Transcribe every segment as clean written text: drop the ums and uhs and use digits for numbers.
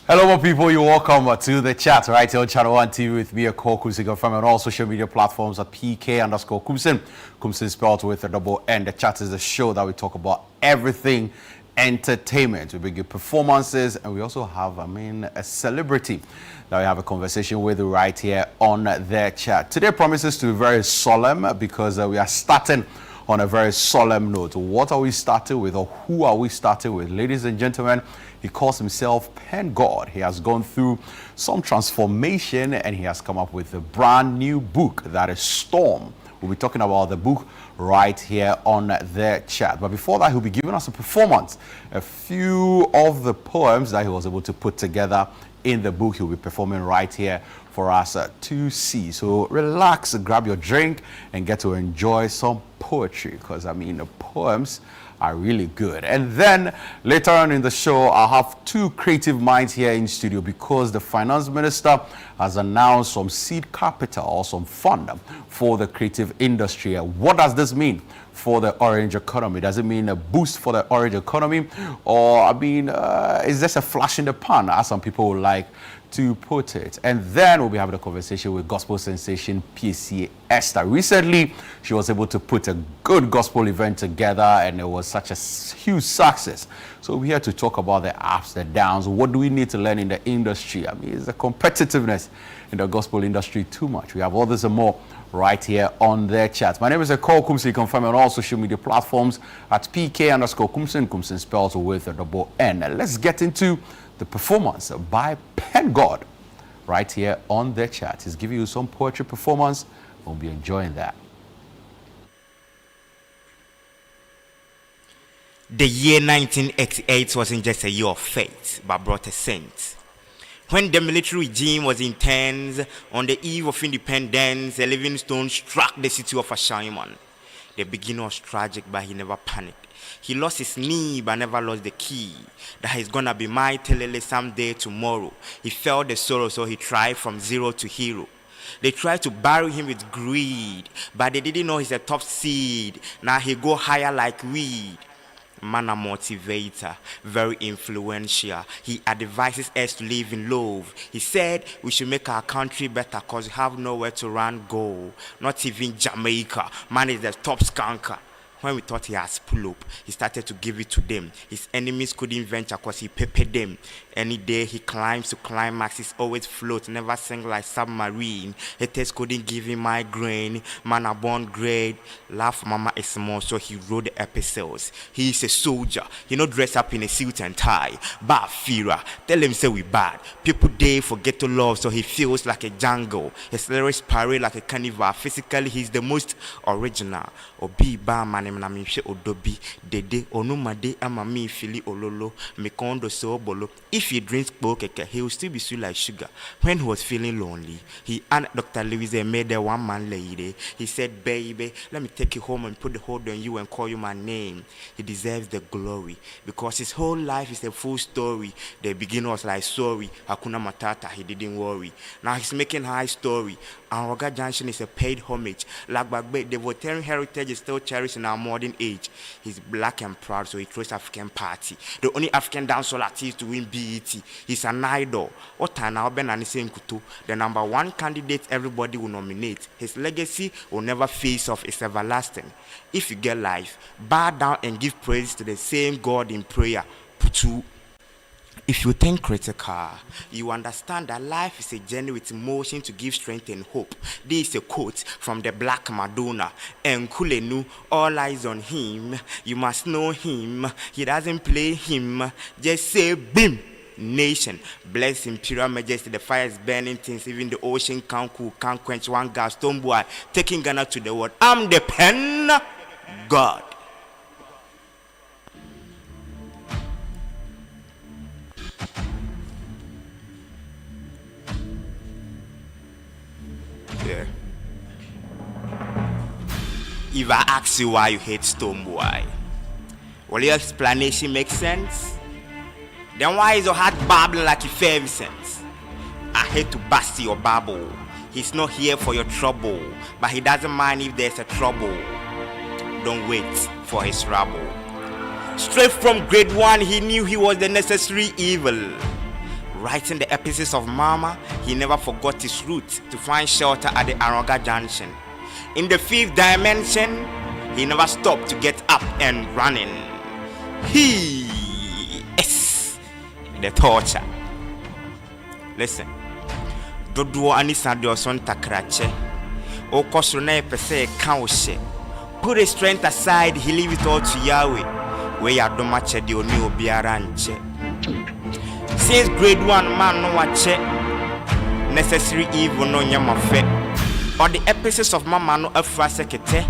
Hello, my people. You're welcome to the chat right here on Channel 1 TV with me, Ekow Koomson, from on all social media platforms at PK_Koomson. Koomson spelled with a double N. The chat is the show that we talk about everything entertainment. We bring you performances, and we also have, a celebrity that we have a conversation with right here on the chat. Today promises to be very solemn because we are starting on a very solemn note. What are we starting with, or who are we starting with? Ladies and gentlemen, he calls himself Pen God. He has gone through some transformation and he has come up with a brand new book that is Storm. We'll be talking about the book right here on the chat. But before that, he'll be giving us a performance, a few of the poems that he was able to put together in the book. He'll be performing right here for us to see. So relax, grab your drink and get to enjoy some poetry, because the poems are really good. And then later on in the show, I'll have two creative minds here in studio, because the finance minister has announced some seed capital or some fund for the creative industry. What does this mean for the orange economy? Does it mean a boost for the orange economy, or is this a flash in the pan, as some people would like to put it? And then we'll be having a conversation with gospel sensation Piesie Esther. Recently, she was able to put a good gospel event together, and it was such a huge success. So we're here to talk about the ups, the downs. What do we need to learn in the industry? Is the competitiveness in the gospel industry too much? We have all this and more right here on their chat. My name is Ekow Koomson. You can find me on all social media platforms at PK_Koomson. Koomson spells with a double N. Let's get into the performance by Pen God right here on their chat. He's giving you some poetry performance. We'll be enjoying that. The year 1988 wasn't just a year of fate, but brought a saint. When the military regime was intense, on the eve of independence, a living stone struck the city of Ashaiman. The beginning was tragic, but he never panicked. He lost his knee, but never lost the key. That he's gonna be my telele someday tomorrow. He felt the sorrow, so he tried from zero to hero. They tried to bury him with greed, but they didn't know he's a top seed. Now he go higher like weed. Man a motivator, very influential. He advises us to live in love. He said we should make our country better because we have nowhere to run go. Not even Jamaica. Man is the top skanker. When we thought he has pull up, he started to give it to them. His enemies couldn't venture because he peppered them. Any day he climbs to climax, he's always float, never sink like submarine. Haters couldn't give him migraine. Man a born great. Laugh mama is small, so he wrote the episodes. He is a soldier. He not dress up in a suit and tie. Bad fearer. Tell him say we bad. People they forget to love, so he feels like a jungle. His lyrics parade like a carnival. Physically, he's the most original. Obi ba man na mi hwe odobi dede onumade ama mi fili ololo me kondo so bolo. If he drinks keke, he will still be sweet like sugar. When he was feeling lonely, he and Dr. Lewis made a one man lady. He said, baby, let me take you home and put the hold on you and call you my name. He deserves the glory because his whole life is a full story. The beginning was like sorry, Hakuna Matata, he didn't worry. Now he's making high story. And Roga Junction is a paid homage. Like Bagbe, the Voltairean heritage is still cherished in our modern age. He's black and proud, so he throws African party. The only African dancehall artist to win BET. He's an idol. Otana Oben and Kutu, the number one candidate everybody will nominate. His legacy will never face off. It's everlasting. If you get life, bow down and give praise to the same God in prayer. Putu. If you think critical, you understand that life is a journey with emotion to give strength and hope. This is a quote from the Black Madonna. And Kulenu, all eyes on him. You must know him. He doesn't play him. Just say bim. Nation, bless imperial majesty. The fire is burning things. Even the ocean can't cool, can't quench one gas. Stone boy taking Ghana to the world. I'm the Pen God. Yeah. If I ask you why you hate Stoneboy, will your explanation make sense? Then why is your heart babbling like effervescence? I hate to bust your bubble. He's not here for your trouble, but he doesn't mind if there's a trouble. Don't wait for his rubble. Straight from grade 1, he knew he was the necessary evil. Writing the episodes of Mama, he never forgot his route to find shelter at the Aroga Junction. In the 5th dimension, he never stopped to get up and running. He is the torture. Listen. Dodo anisa de oson takrache. Okoso na epese kaoshe. Put his strength aside, he leave it all to Yahweh. Where ya domache de oni obiara nche. Since grade 1 man no wache. Necessary evil no nyama fe. Or the episodes of Mama no afra sekete.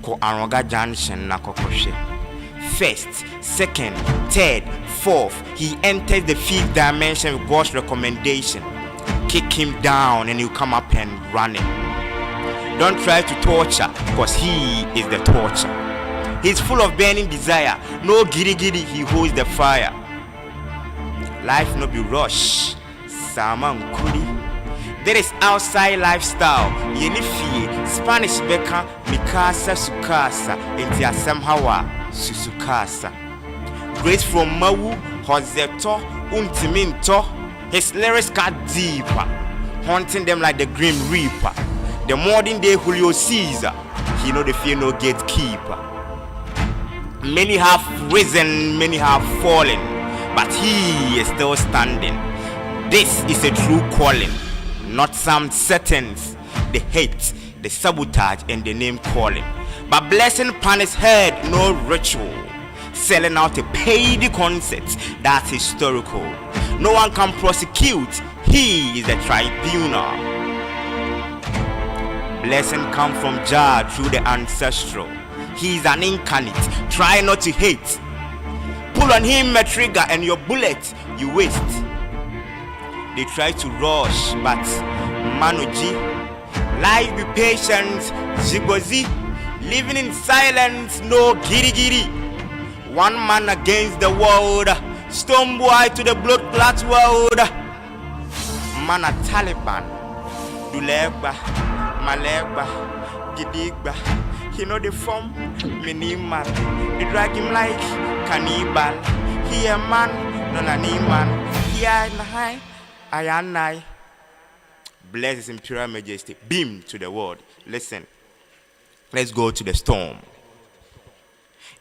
Ko Aroga Junction na kokoshe. 1st, 2nd, 3rd, 4th, he enters the 5th dimension with God's recommendation. Kick him down and he'll come up and run it. Don't try to torture, because he is the torture. He's full of burning desire. No giddy giddy, he holds the fire. Life no be rush. Saman kuri. There is outside lifestyle. Yenifi, Spanish beka, mikasa sukasa, enti asemhawa susukasa. Grace from Mawu, Hozeto, Untiminto. His lyrics got deeper, haunting them like the Grim Reaper. The modern day Julio Caesar, he know the fear no gatekeeper. Many have risen, many have fallen, but he is still standing. This is a true calling, not some settings, the hate, the sabotage, and the name calling. But blessing upon his head, no ritual. Selling out a paid concept that's historical. No one can prosecute, he is the tribunal. Blessing come from Jah through the ancestral. He is an incarnate, try not to hate. Pull on him a trigger and your bullet you waste. They try to rush, but Manoji, life be patient, Zigozi, living in silence, no giri giri. One man against the world, stone boy to the blood clot world. Man a Taliban, Dulegba, Malegba, Gidigba. He know the form, minimal. They drag him like cannibal. He a man, not an man. He a high, I am I. Bless his imperial majesty. Beam to the world. Listen, let's go to the storm.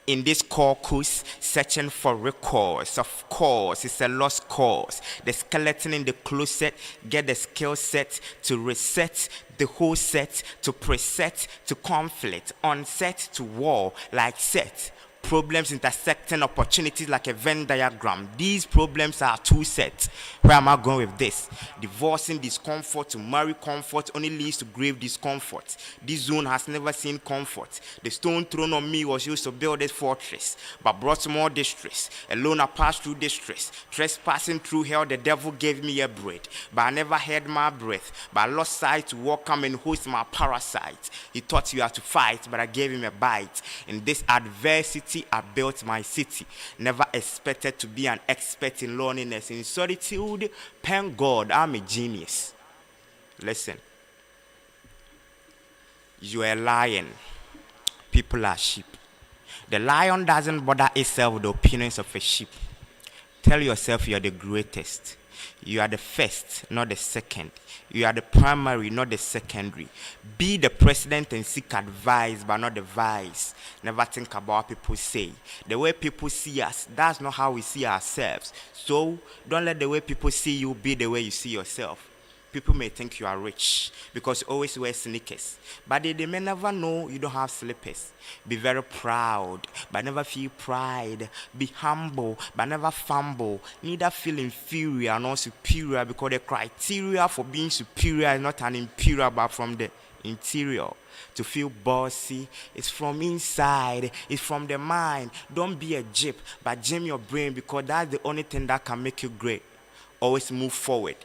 In this caucus, searching for records, of course, it's a lost cause. The skeleton in the closet, get the skill set to reset the whole set, to preset, to conflict, on set to war, like set. Problems intersecting opportunities like a Venn diagram. These problems are two sets. Where am I going with this? Divorcing discomfort to marry comfort only leads to grave discomfort. This zone has never seen comfort. The stone thrown on me was used to build this fortress, but brought more distress. Alone I passed through distress. Trespassing through hell, the devil gave me a breath, but I never had my breath. But I lost sight to walk come and host my parasite. He thought you had to fight, but I gave him a bite. In this adversity, I built my city. Never expected to be an expert in loneliness. In solitude, thank God I'm a genius. Listen. You're a lion. People are sheep. The lion doesn't bother itself with the opinions of a sheep. Tell yourself you're the greatest. You are the first, not the second. You are the primary, not the secondary. Be the president and seek advice, but not the vice. Never think about what people say. The way people see us, that's not how we see ourselves. So, don't let the way people see you be the way you see yourself. People may think you are rich because you always wear sneakers, but they may never know you don't have slippers. Be very proud, but never feel pride. Be humble, but never fumble. Neither feel inferior nor superior, because the criteria for being superior is not an imperial, but from the interior. To feel bossy, it's from inside, it's from the mind. Don't be a jip, but jam your brain, because that's the only thing that can make you great. Always move forward.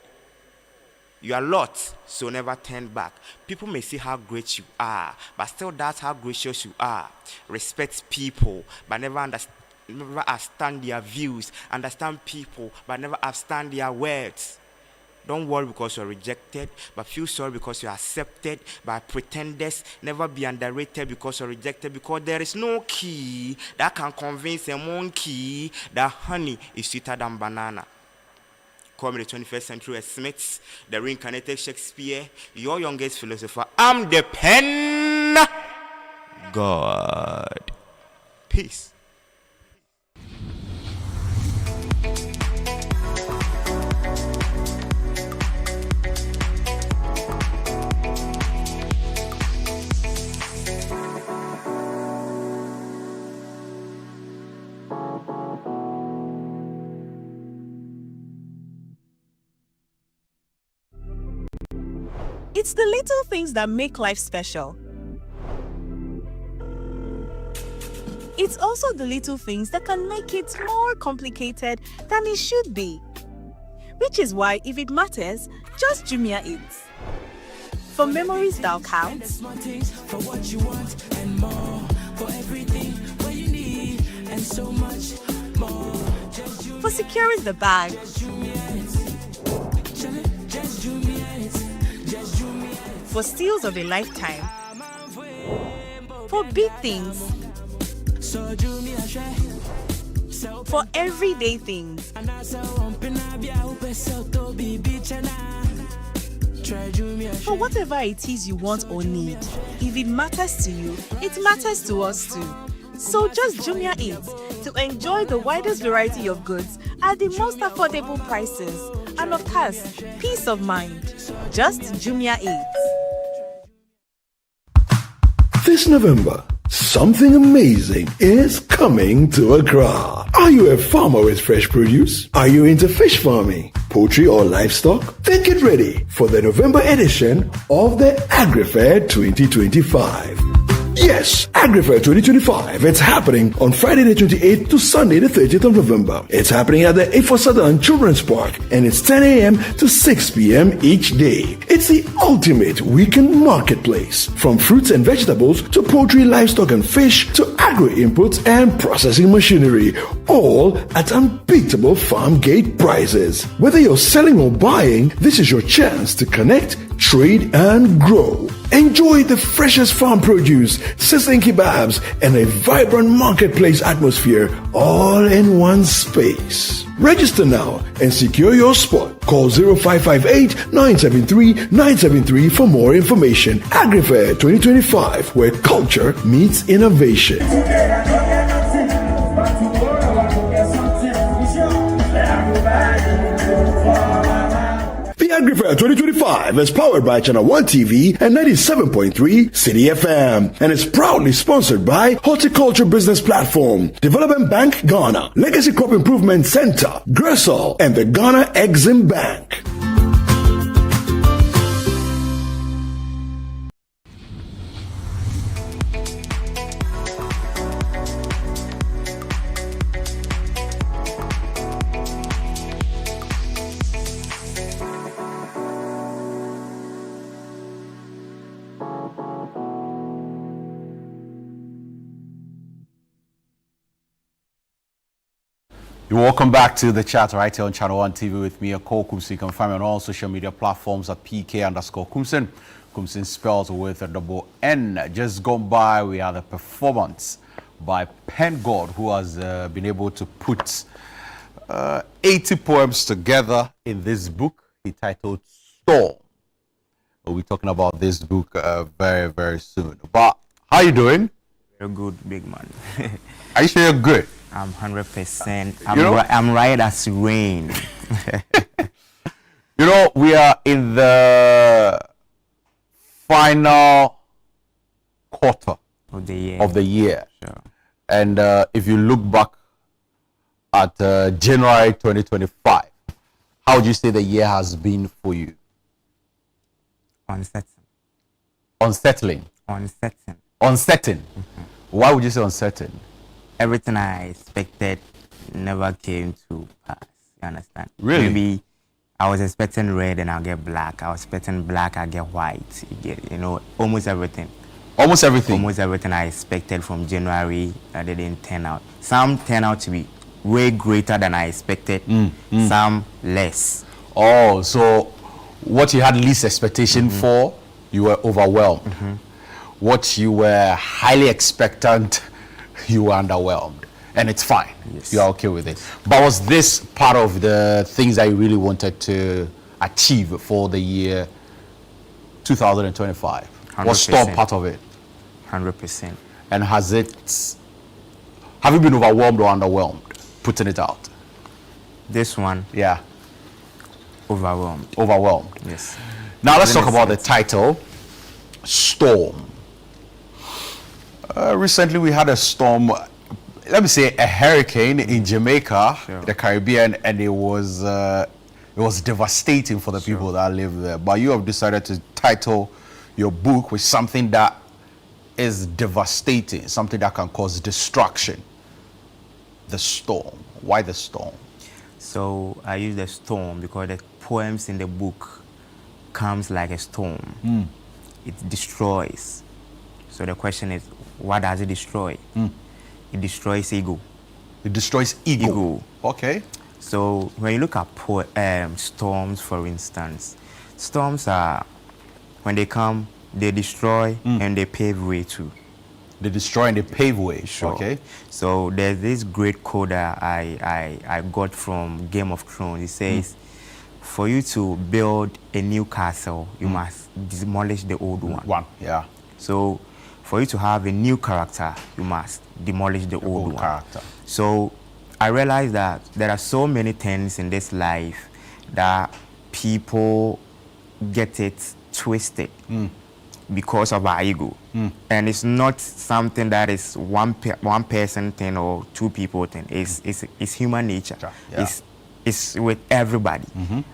You are lost, so never turn back. People may see how great you are, but still that's how gracious you are. Respect people, but never understand their views. Understand people, but never understand their words. Don't worry because you're rejected, but feel sorry because you're accepted by pretenders. Never be underrated because you're rejected, because there is no key that can convince a monkey that honey is sweeter than banana. call me the 21st century Smith, the reincarnated Shakespeare, your youngest philosopher. I'm the pen God. Peace. It's the little things that make life special. It's also the little things that can make it more complicated than it should be. Which is why, if it matters, just Jumia it. For memories that count, for what you want and more, for everything what you need and so much more. for securing the bag, for steals of a lifetime, for big things, for everyday things. For whatever it is you want or need, if it matters to you, it matters to us too. So just Jumia it to enjoy the widest variety of goods at the most affordable prices. And of course, peace of mind. Just Jumia it. This November, something amazing is coming to Accra. Are you a farmer with fresh produce? Are you into fish farming, poultry or livestock? Then get ready for the November edition of the AgriFair 2025. Yes, AgriFair 2025. It's happening on Friday the 28th to Sunday the 30th of November. It's happening at the A4 Southern Children's Park and it's 10 a.m. to 6 p.m. each day. It's the ultimate weekend marketplace. From fruits and vegetables to poultry, livestock and fish to agri-inputs and processing machinery. All at unbeatable farm gate prices. Whether you're selling or buying, this is your chance to connect, trade and grow. Enjoy the freshest farm produce, sizzling kebabs, and a vibrant marketplace atmosphere all in one space. Register now and secure your spot. Call 0558-973-973 for more information. AgriFair 2025, where culture meets innovation. The AgriFair 2025 is powered by Channel 1 TV and 97.3 City FM and is proudly sponsored by Horticulture Business Platform, Development Bank Ghana, Legacy Crop Improvement Center, Gressol, and the Ghana Exim Bank. You're welcome back to the chat right here on Channel 1 TV with me, Ekow Koomson. You can find me on all social media platforms at PK_Koomson. Koomson spelled with a double N. Just gone by, we had a performance by Pen God, who has been able to put 80 poems together in this book he titled Storm. We'll be talking about this book very, very soon. But how you doing? Very good, big man. Are you sure you're good? I'm 100%. I'm right as rain. You know, we are in the final quarter Of the year. Sure. And if you look back at January 2025, how would you say the year has been for you? Uncertain. Uncertain. Why would you say uncertain? Everything I expected never came to pass. You understand? Really? Maybe I was expecting red and I'll get black. I was expecting black, I'll get white. Almost everything. Almost everything. Almost everything I expected from January that didn't turn out. Some turned out to be way greater than I expected. Some less. Oh, so what you had least expectation for, you were overwhelmed. What you were highly expectant, you were underwhelmed. And it's fine. Yes. You are okay with it. But was this part of the things that you really wanted to achieve for the year 2025? 100%. Was Storm part of it? 100%. And have you been overwhelmed or underwhelmed putting it out? This one, Yeah, overwhelmed. overwhelmed. Yes. Now let's Didn't talk about the expect title, Storm. Recently we had a storm, let me say a hurricane in Jamaica, Sure. the Caribbean, and it was devastating for the people that live there. But you have decided to title your book with something that is devastating, something that can cause destruction. The storm. Why the storm? So I use the storm because the poems in the book comes like a storm. It destroys. So the question is, what does it destroy? It destroys ego. It destroys ego. Ego. Okay. So when you look at storms, for instance, storms are, when they come, they destroy and they pave way too. They destroy and they pave way. Sure. Okay. So there's this great quote that I got from Game of Thrones. It says, for you to build a new castle, you must demolish the old one. Yeah. So for you to have a new character, you must demolish the old one. Character. So I realized that there are so many things in this life that people get it twisted because of our ego. And it's not something that is one person thing or two people thing. It's human nature. Yeah. It's with everybody.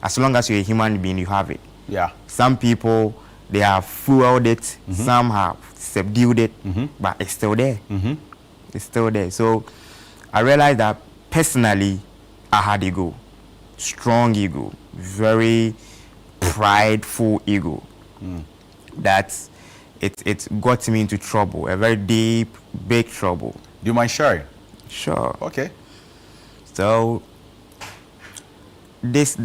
As long as you're a human being, you have it. Yeah. Some people, they have fueled it, some have subdued it, but it's still there. It's still there. So I realized that personally, I had ego, strong ego, very prideful ego. That it got me into trouble, a very deep, big trouble. Do you mind sharing? Sure. Okay. So this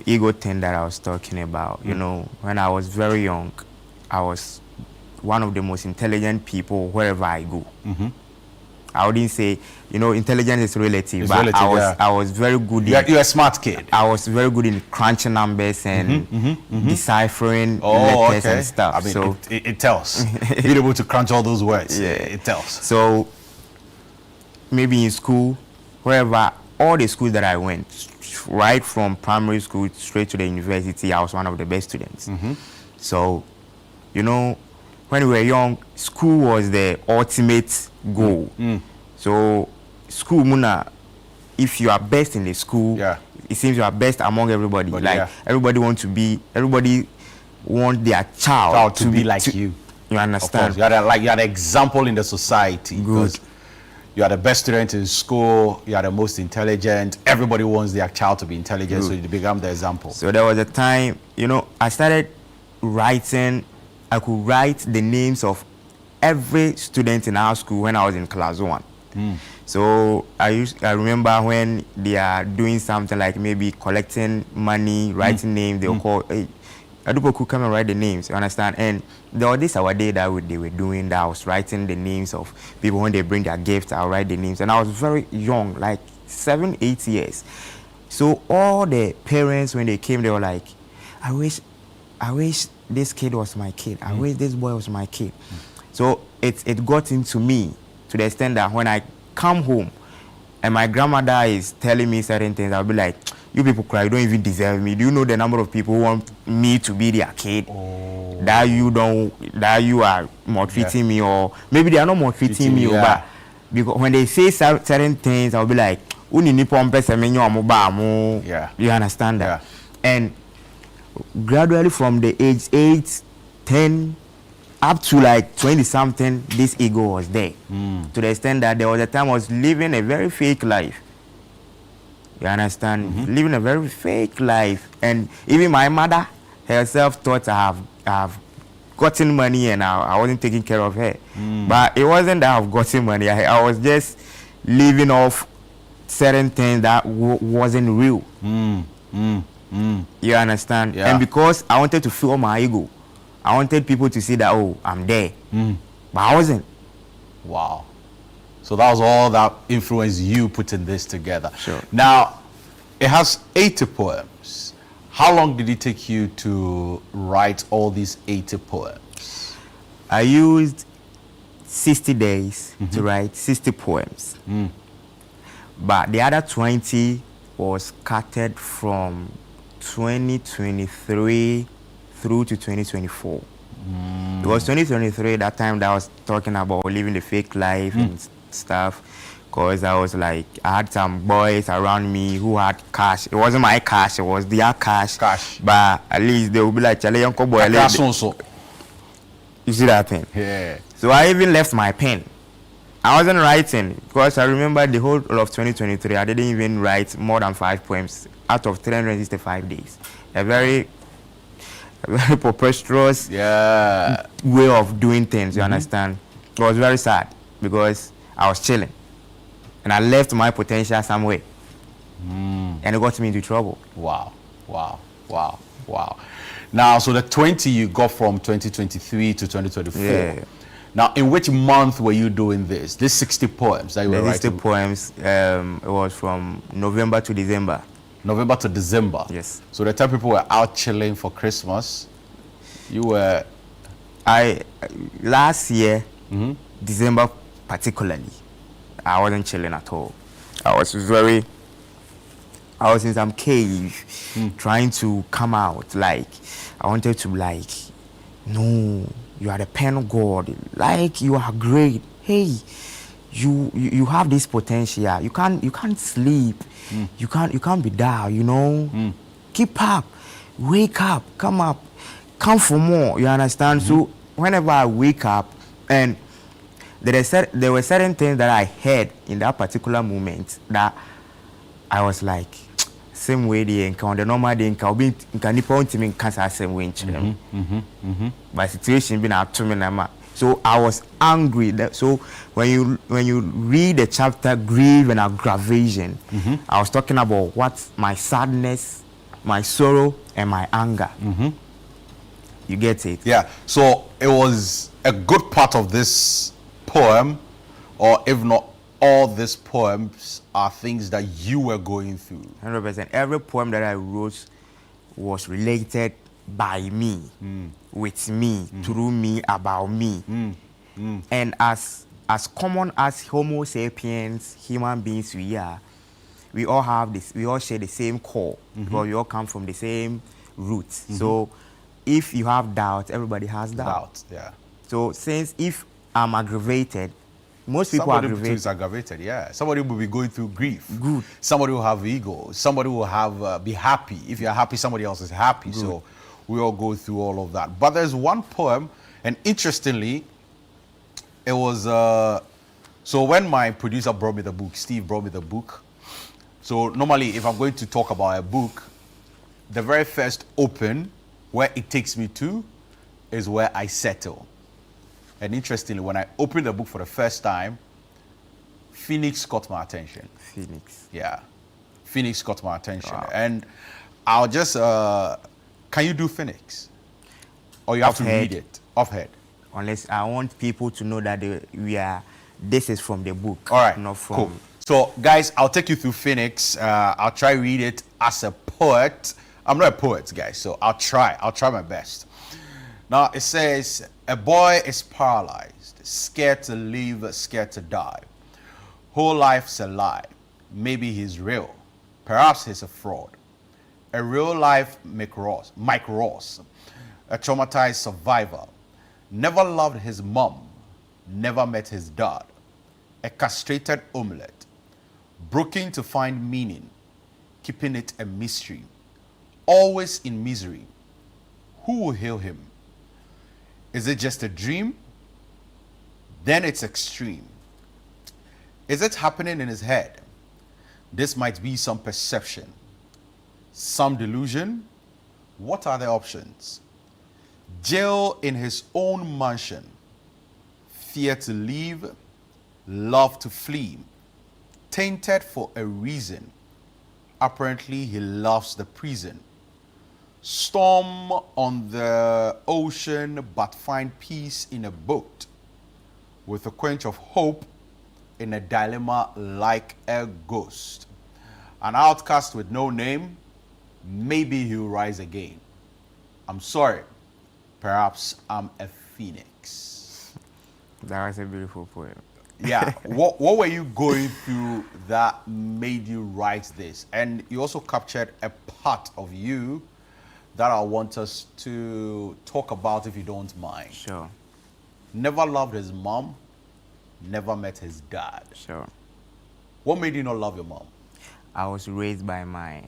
ego thing that I was talking about, you know, when I was very young, I was one of the most intelligent people wherever I go. I wouldn't say, you know, intelligence is relative, It's but relative, I was very good. You're a smart kid. I was very good in crunching numbers and deciphering letters and stuff. I mean, so it tells. Being able to crunch all those words, Yeah. it tells. So maybe in school, wherever, all the schools that I went, right from primary school straight to the university, I was one of the best students. So, you know, when we were young, school was the ultimate goal. So school, Muna, if you are best in the school, Yeah. it seems you are best among everybody. But like yeah. everybody want their child To be like you. You Of understand? course, you're the example in the society. Because you are the best student in school. You are the most intelligent. Everybody wants their child to be intelligent, so you become the example. So there was a time, you know, I started writing. I could write the names of every student in our school when I was in class 1. So I remember when they are doing something like maybe collecting money, writing names, they'll call, hey, Adupoku, come and write the names, you understand? And there was this our day that they were doing that I was writing the names of people when they bring their gifts, I'll write the names. And I was very young, like 7, 8 years. So all the parents, when they came, they were like, I wish this kid was my kid. I wish this boy was my kid. So it got into me to the extent that when I come home and my grandmother is telling me certain things, I'll be like, you people cry, you don't even deserve me. Do you know the number of people who want me to be their kid? That you are maltreating me, or maybe they are not maltreating me, but because when they say certain things, I'll be like, you understand that? And gradually from the age 8, 10, up to like 20 something, this ego was there. To the extent that there was a time I was living a very fake life. You understand? Living a very fake life. And even my mother herself thought I have gotten money and I wasn't taking care of her. But it wasn't that I've gotten money. I was just living off certain things that wasn't real. You understand? Yeah. And because I wanted to fuel my ego, I wanted people to see that, oh, I'm there. But I wasn't. Wow. So that was all that influenced you putting this together. Sure. Now, it has 80 poems. How long did it take you to write all these 80 poems? I used 60 days to write 60 poems. But the other 20 was scattered from 2023 through to 2024. It was 2023, that time that I was talking about living the fake life and stuff. Because I was like, I had some boys around me who had cash. It wasn't my cash, it was their cash. But at least they would be like, Charlie, Uncle Boy. You see that thing? Yeah. So I even left my pen. I wasn't writing because I remember the whole of 2023, I didn't even write more than 5 poems out of 365 days. A very preposterous way of doing things, you understand? It was very sad because I was chilling and I left my potential somewhere and it got me into trouble. Wow. Now, so the 20 you got from 2023 to 2024. Yeah. Now, in which month were you doing this? These 60 poems that you were writing? 60 poems, it was from November to December. November to December? Yes. So the time people were out chilling for Christmas, you were... Last year, December particularly, I wasn't chilling at all. I was in some cave trying to come out. Like, I wanted to like, no, you are the pen god. Like, you are great. Hey, you have this potential. You can't sleep. You can't be down, you know. Keep up. Wake up. Come for more. You understand? So whenever I wake up, and there were certain things that I heard in that particular moment that I was like, same way they encounter the normal they encounter in cancer same way by situation being up to me. So I was angry. So when you read the chapter Grief and Aggravation, I was talking about what my sadness, my sorrow, and my anger. You get it? Yeah. So it was a good part of this poem, or if not all these poems, are things that you were going through. 100%. Every poem that I wrote was related by me, with me, through me, about me. And as common as Homo sapiens, human beings we are, we all have this, we all share the same core, because we all come from the same roots. So if you have doubt, everybody has doubt. Yeah. So since if I'm aggravated, most people Somebody are aggravated. is aggravated, yeah. Somebody will be going through grief. Good. Somebody will have ego. Somebody will have be happy. If you're happy, somebody else is happy. Good. So we all go through all of that. But there's one poem, and interestingly, it was so when my producer brought me the book, Steve brought me the book. So normally, if I'm going to talk about a book, the very first open where it takes me to is where I settle. And interestingly, when I opened the book for the first time, Phoenix caught my attention. Phoenix. Yeah. Phoenix caught my attention. Wow. And I'll just, can you do Phoenix? Or you have to read it offhead? Unless I want people to know that this is from the book. All right, not from... cool. So, guys, I'll take you through Phoenix. I'll try read it as a poet. I'm not a poet, guys, so I'll try my best. Now, it says, a boy is paralyzed, scared to live, scared to die. Whole life's a lie. Maybe he's real. Perhaps he's a fraud. A real life Mike Ross, a traumatized survivor. Never loved his mom, never met his dad. A castrated omelette, broken to find meaning, keeping it a mystery. Always in misery. Who will heal him? Is it just a dream? Then it's extreme. Is it happening in his head? This might be some perception, some delusion. What are the options? Jail in his own mansion. Fear to leave, love to flee. Tainted for a reason. Apparently he loves the prison. Storm on the ocean, but find peace in a boat. With a quench of hope, in a dilemma like a ghost. An outcast with no name, maybe he'll rise again. I'm sorry, perhaps I'm a phoenix. That was a beautiful poem. Yeah, what were you going through that made you write this? And you also captured a part of you that I want us to talk about, if you don't mind. Sure, Never loved his mom, never met his dad. sure. What made you not love your mom? I was raised by my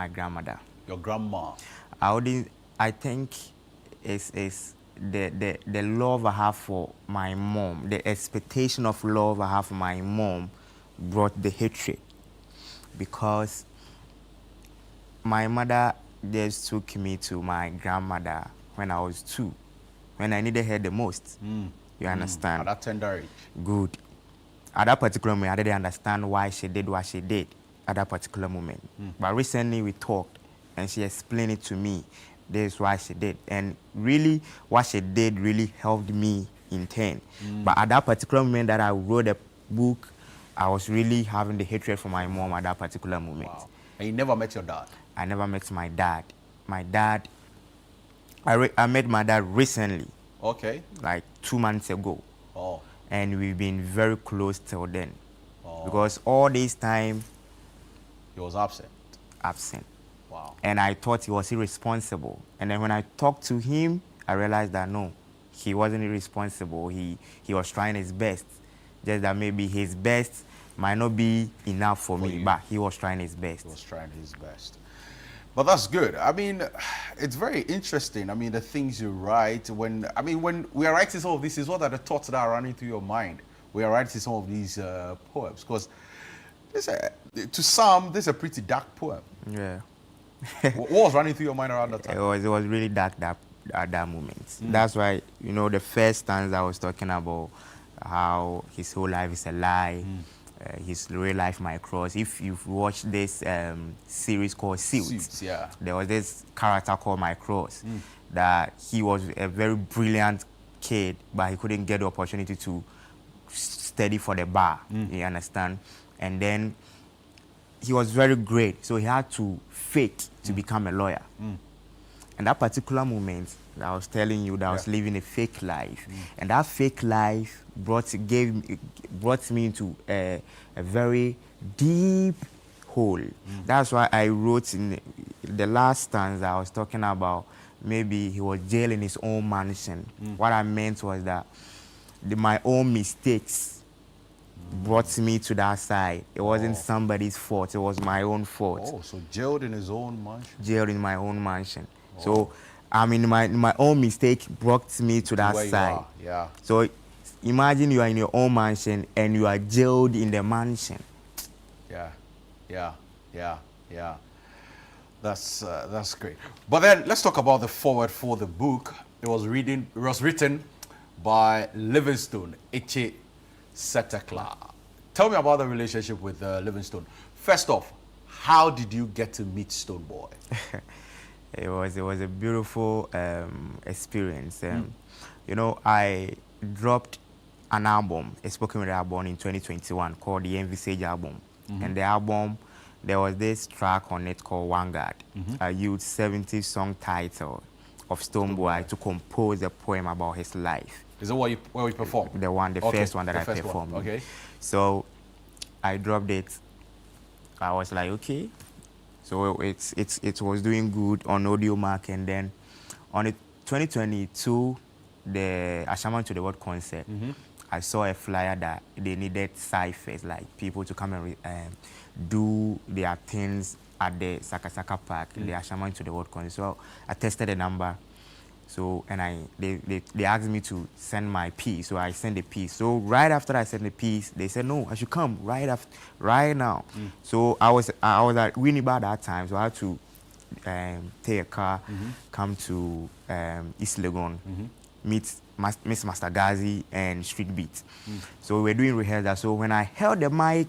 grandmother. Your grandma. I think it's the love I have for my mom, the expectation of love I have for my mom brought the hatred, because my mother just took me to my grandmother when I was 2, when I needed her the most. You understand? At that tender age. Good. At that particular moment, I didn't understand why she did what she did at that particular moment. But recently we talked and she explained it to me. This is why she did. And really, what she did really helped me in turn. But at that particular moment that I wrote a book, I was really having the hatred for my mom at that particular moment. Wow. And you never met your dad? I never met my dad. My dad, I met my dad recently, Okay. like 2 months ago. Oh. And we've been very close till then. Oh. Because all this time, He was absent. absent. Wow. And I thought he was irresponsible. And then when I talked to him, I realized that no, he wasn't irresponsible. He was trying his best. Just that maybe his best might not be enough for me, you. but he was trying his best. He was trying his best. But that's good. I mean, it's very interesting. I mean, the things you write when we are writing some of this, is what are the thoughts that are running through your mind? We are writing some of these poems, because to some, this is a pretty dark poem. Yeah. What was running through your mind around that time? It was really dark at that moment. That's why, the first stanza I was talking about how his whole life is a lie, his real life might cross. If you've watched this series called Suits, Yeah. there was this character called My Cross, that he was a very brilliant kid, but he couldn't get the opportunity to study for the bar, you understand? And then he was very great, so he had to fake to become a lawyer. And that particular moment that I was telling you that I was living a fake life, and that fake life brought me into a very deep hole. That's why I wrote in the last stanza I was talking about maybe he was jailed in his own mansion. What I meant was that my own mistakes brought me to that side. It wasn't somebody's fault, it was my own fault. Oh, so jailed in his own mansion? Jailed in my own mansion. So I mean, my own mistake brought me to that where side. you are. Yeah. So imagine you are in your own mansion and you are jailed in the mansion. Yeah. That's great. But then let's talk about the forward for the book. It was written by Livingstone Eche Setekla. Tell me about the relationship with Livingstone. First off, how did you get to meet Stone Boy? It was a beautiful experience. I dropped an album, a spoken word album in 2021 called the Envisage album. And the album, there was this track on it called Vanguard. I used 70 song title of Stone Boy to compose a poem about his life. Is that where you performed? The first one that I performed. Okay. So I dropped it. I was like, okay. So it was doing good on Audio Mark, and then on the 2022, the Ashaman to the World concert, I saw a flyer that they needed ciphers, like people to come and do their things at the Sakasaka Park, the Ashaman to the World concert. So I tested the number. So, and they asked me to send my piece, so I sent the piece. So right after I sent the piece, they said, no, I should come right now. So I was at Winneba that time, so I had to take a car, come to East Legon, meet Miss Master Gazi and Street Beat. So we were doing rehearsal. So when I held the mic,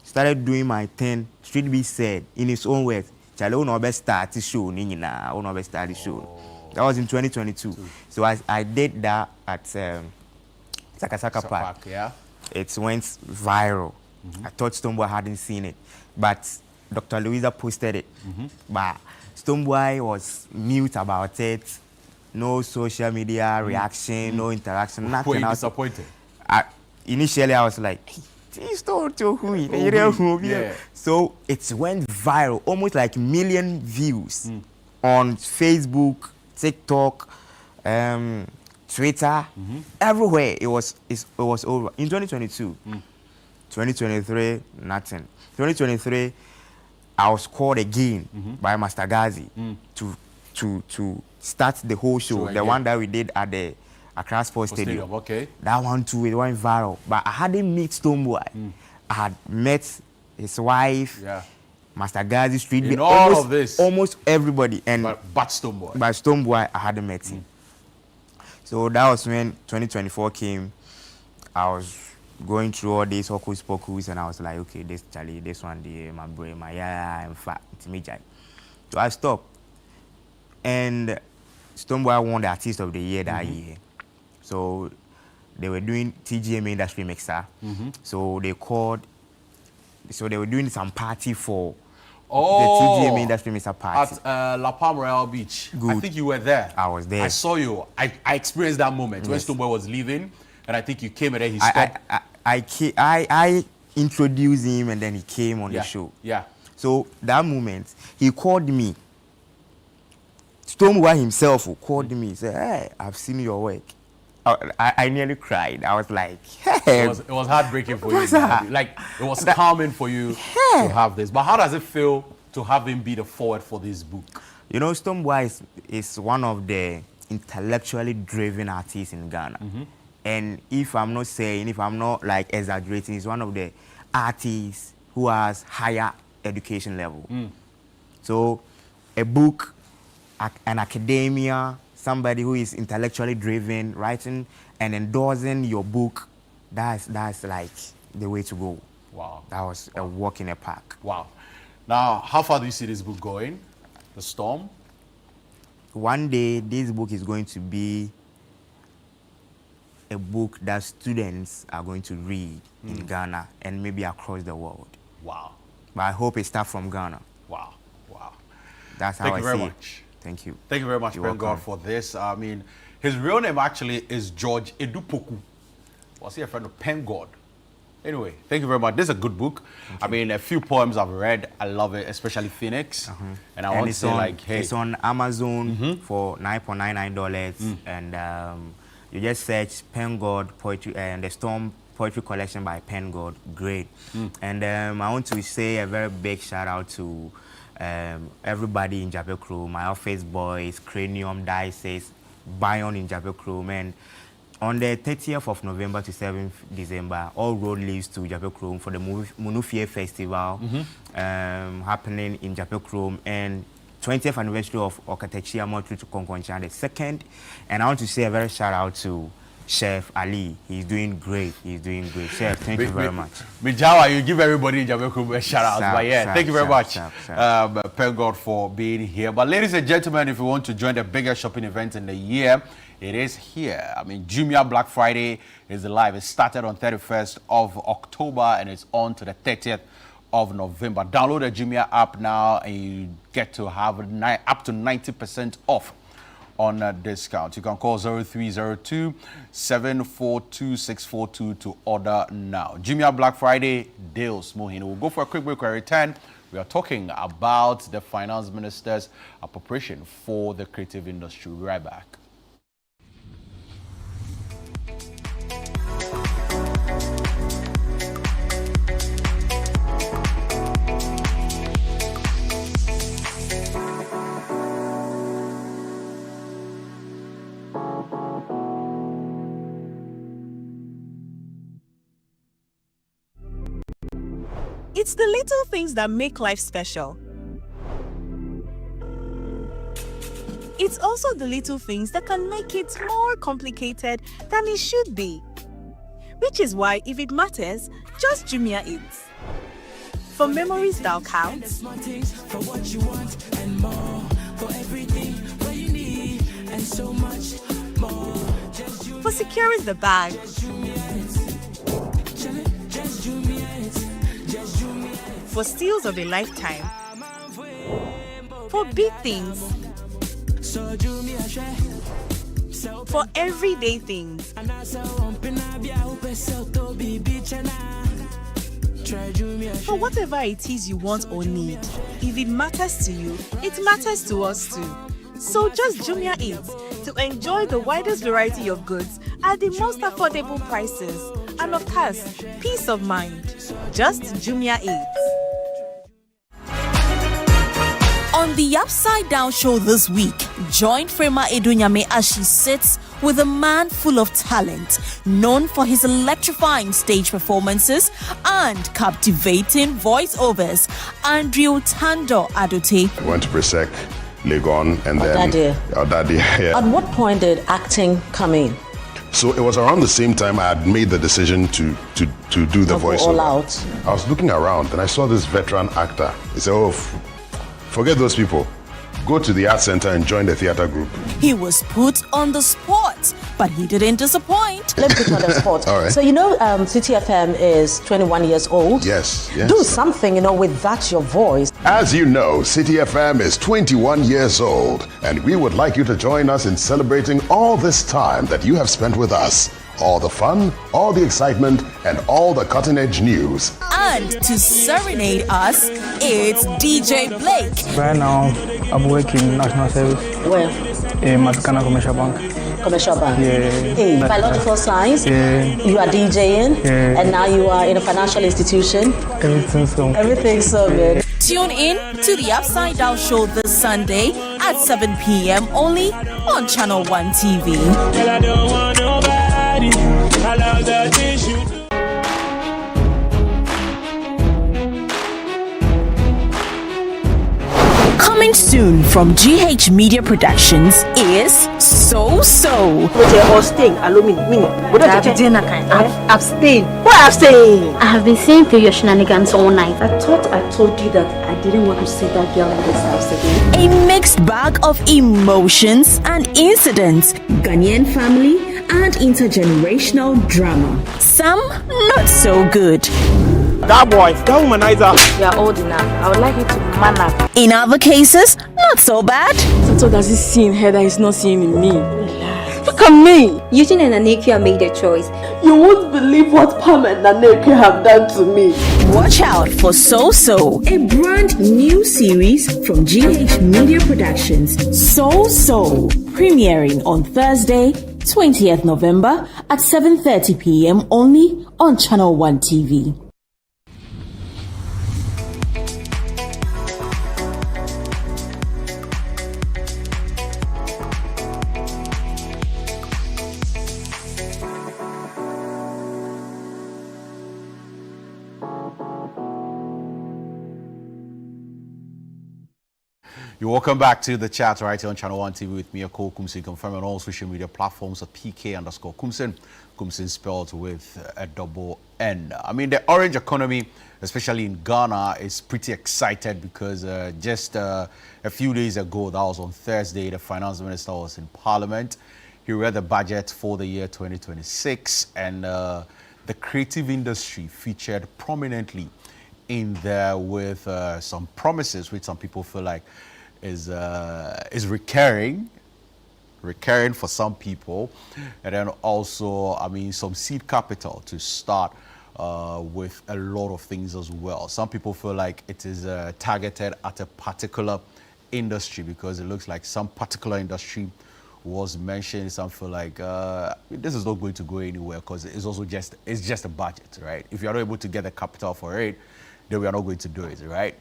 started doing my thing, Street Beat said, in his own words, "Chale, we no best start the show, we no best start the show." That was in 2022. So I did that at Sakasaka Park. Yeah. it went viral. I thought Stonebwoy hadn't seen it, but Dr. Louisa posted it. But Stonebwoy was mute about it. No social media reaction, no interaction, nothing. Were you I was disappointed? Initially, I was like, hey, this don't tell who it is. Yeah. So it went viral, almost like million views on Facebook, TikTok, Twitter, everywhere. It was over. In 2022, 2023, nothing. 2023, I was called again by Master Gazi to start the whole show, the one that we did at the Accra Sports Stadium. Okay. That one too, it went viral. But I hadn't met Stonebwoy. I had met his wife, Master Gazi, Street. In all of this, almost everybody. And but Stonebwoy. By Stonebwoy, I hadn't met him. So that was when 2024 came. I was going through all these hocus pocus, and I was like, okay, this Charlie, this one, my brain, my in fact, it's me. So I stopped. And Stonebwoy won the Artist of the Year that year. So they were doing TGM Industry Mixer. So they were doing some party for the TGM Industry Mixer party. At La Palma Royal Beach. Good. I think you were there. I was there. I saw you. I experienced that moment when Stonebwoy was leaving, and I think you came and then he stopped. I introduced him, and then he came on the show. Yeah. So that moment, he called me. Stonebwoy himself called me and said, hey, I've seen your work. I nearly cried. I was like, hey. It was heartbreaking for you. Like, it was calming for you to have this. But how does it feel to have him be the forward for this book? You know, Stonebwoy is one of the intellectually driven artists in Ghana. And if I'm not like exaggerating, he's one of the artists who has higher education level. So a book, an academia, somebody who is intellectually driven, writing and endorsing your book, that's like the way to go. Wow. That was a walk in a park. Wow. Now, how far do you see this book going? The Storm? One day, this book is going to be a book that students are going to read in Ghana and maybe across the world. Wow. But I hope it starts from Ghana. Wow. Wow. That's how I see it. Thank you very much. Thank you. Thank you very much, God, for this. I mean, his real name actually is George Edupoku. Was he a friend of Pen God? Anyway, thank you very much. This is a good book. I mean, a few poems I've read. I love it, especially Phoenix. And I want to say, like, hey. It's on Amazon for $9.99. And you just search Pen God Poetry and the Storm Poetry Collection by Pen God. Great. And I want to say a very big shout out to everybody in Japekro, my office boys, Cranium, Dices, Bion in Japekro, and on the 30th of November to 7th December, all road leads to Japekro for the Munufie Festival happening in Japekro, and 20th anniversary of Okatechia Motri to Konkoncha, the second. And I want to say a very shout out to Chef Ali. He's doing great. Chef, thank you very much. Mijawa, you give everybody in Jamaica a shout out. But yeah, thank you very much, Pen God, for being here. But ladies and gentlemen, if you want to join the biggest shopping event in the year, it is here. I mean, Jumia Black Friday is live. It started on 31st of October and it's on to the 30th of November. Download the Jumia app now and you get to have up to 90% off on a discount. You can call 0302 742 642 to order now. Jumia Black Friday deals. Mohin. We'll go for a quick break. When we return, we are talking about the finance minister's appropriation for the creative industry. We'll be right back. It's the little things that make life special. It's also the little things that can make it more complicated than it should be. Which is why, if it matters, just Jumia it. For memories that count. For what you want and more. For everything what you need and so much more. For securing the bag. Just Jumia, just Jumia. For steals of a lifetime. For big things. So Jumia share. For everyday things. For whatever it is you want or need. If it matters to you, it matters to us too. So just Jumia it to enjoy the widest variety of goods at the most affordable prices. And of course, peace of mind. Just Jumia it. On the Upside Down show this week, join Frema Edunyame as she sits with a man full of talent, known for his electrifying stage performances and captivating voiceovers, Andrew Tando Adote. Went to Brisek, Legon, and then Daddy. Yeah. At what point did acting come in? So it was around the same time I had made the decision to do the voiceover. All out. I was looking around and I saw this veteran actor. He said, "Oh, forget those people. Go to the art center and join the theater group." He was put on the spot, but he didn't disappoint. Let's put on the spot. All right. So City FM is 21 years old. Yes. Do something, with that your voice. As you know, City FM is 21 years old, and we would like you to join us in celebrating all this time that you have spent with us. All the fun, all the excitement, and all the cutting-edge news. And to serenade us, it's DJ Blake. Right now, I'm working National Service. Where? In Matakana Commercial Bank. Commercial Bank. Yeah. Hey, biological science. Yeah. You are DJing. Yeah. And now you are in a financial institution. Everything's so good. Tune in to the Upside Down show this Sunday at 7 p.m. only on Channel 1 TV. Well, I don't want nobody. I love the things you do. Coming soon from GH Media Productions is So So. Abstain. Why abstain? I have been seeing through your shenanigans all night. I thought I told you that I didn't want to see that girl in this house again. A mixed bag of emotions and incidents, Ghanaian family and intergenerational drama. Some not so good. That boy, that womanizer. You are old enough. I would like you to man up. In other cases, not so bad. So does he see in her that he's not seeing in me? Look at me. Eugene and Anekia made their choice. You won't believe what Pam and Naneke have done to me. Watch out for So So, a brand new series from GH Media Productions. So So, premiering on Thursday, 20th November at 7:30 p.m. only on Channel 1 TV. You're welcome back to the chat right here on Channel 1 TV with me, Ekow Koomson. You can find me on all social media platforms at PK_Koomson. Koomson spelled with a double N. I mean, the orange economy, especially in Ghana, is pretty excited because just a few days ago, that was on Thursday, the finance minister was in Parliament. He read the budget for the year 2026, and the creative industry featured prominently in there with some promises, which some people feel like is recurring for some people, and then also, I mean, some seed capital to start with a lot of things as well. Some people feel like it is targeted at a particular industry because it looks like some particular industry was mentioned. Some feel like this is not going to go anywhere because it's also just a budget, right? If you're not able to get the capital for it, then we are not going to do it, right?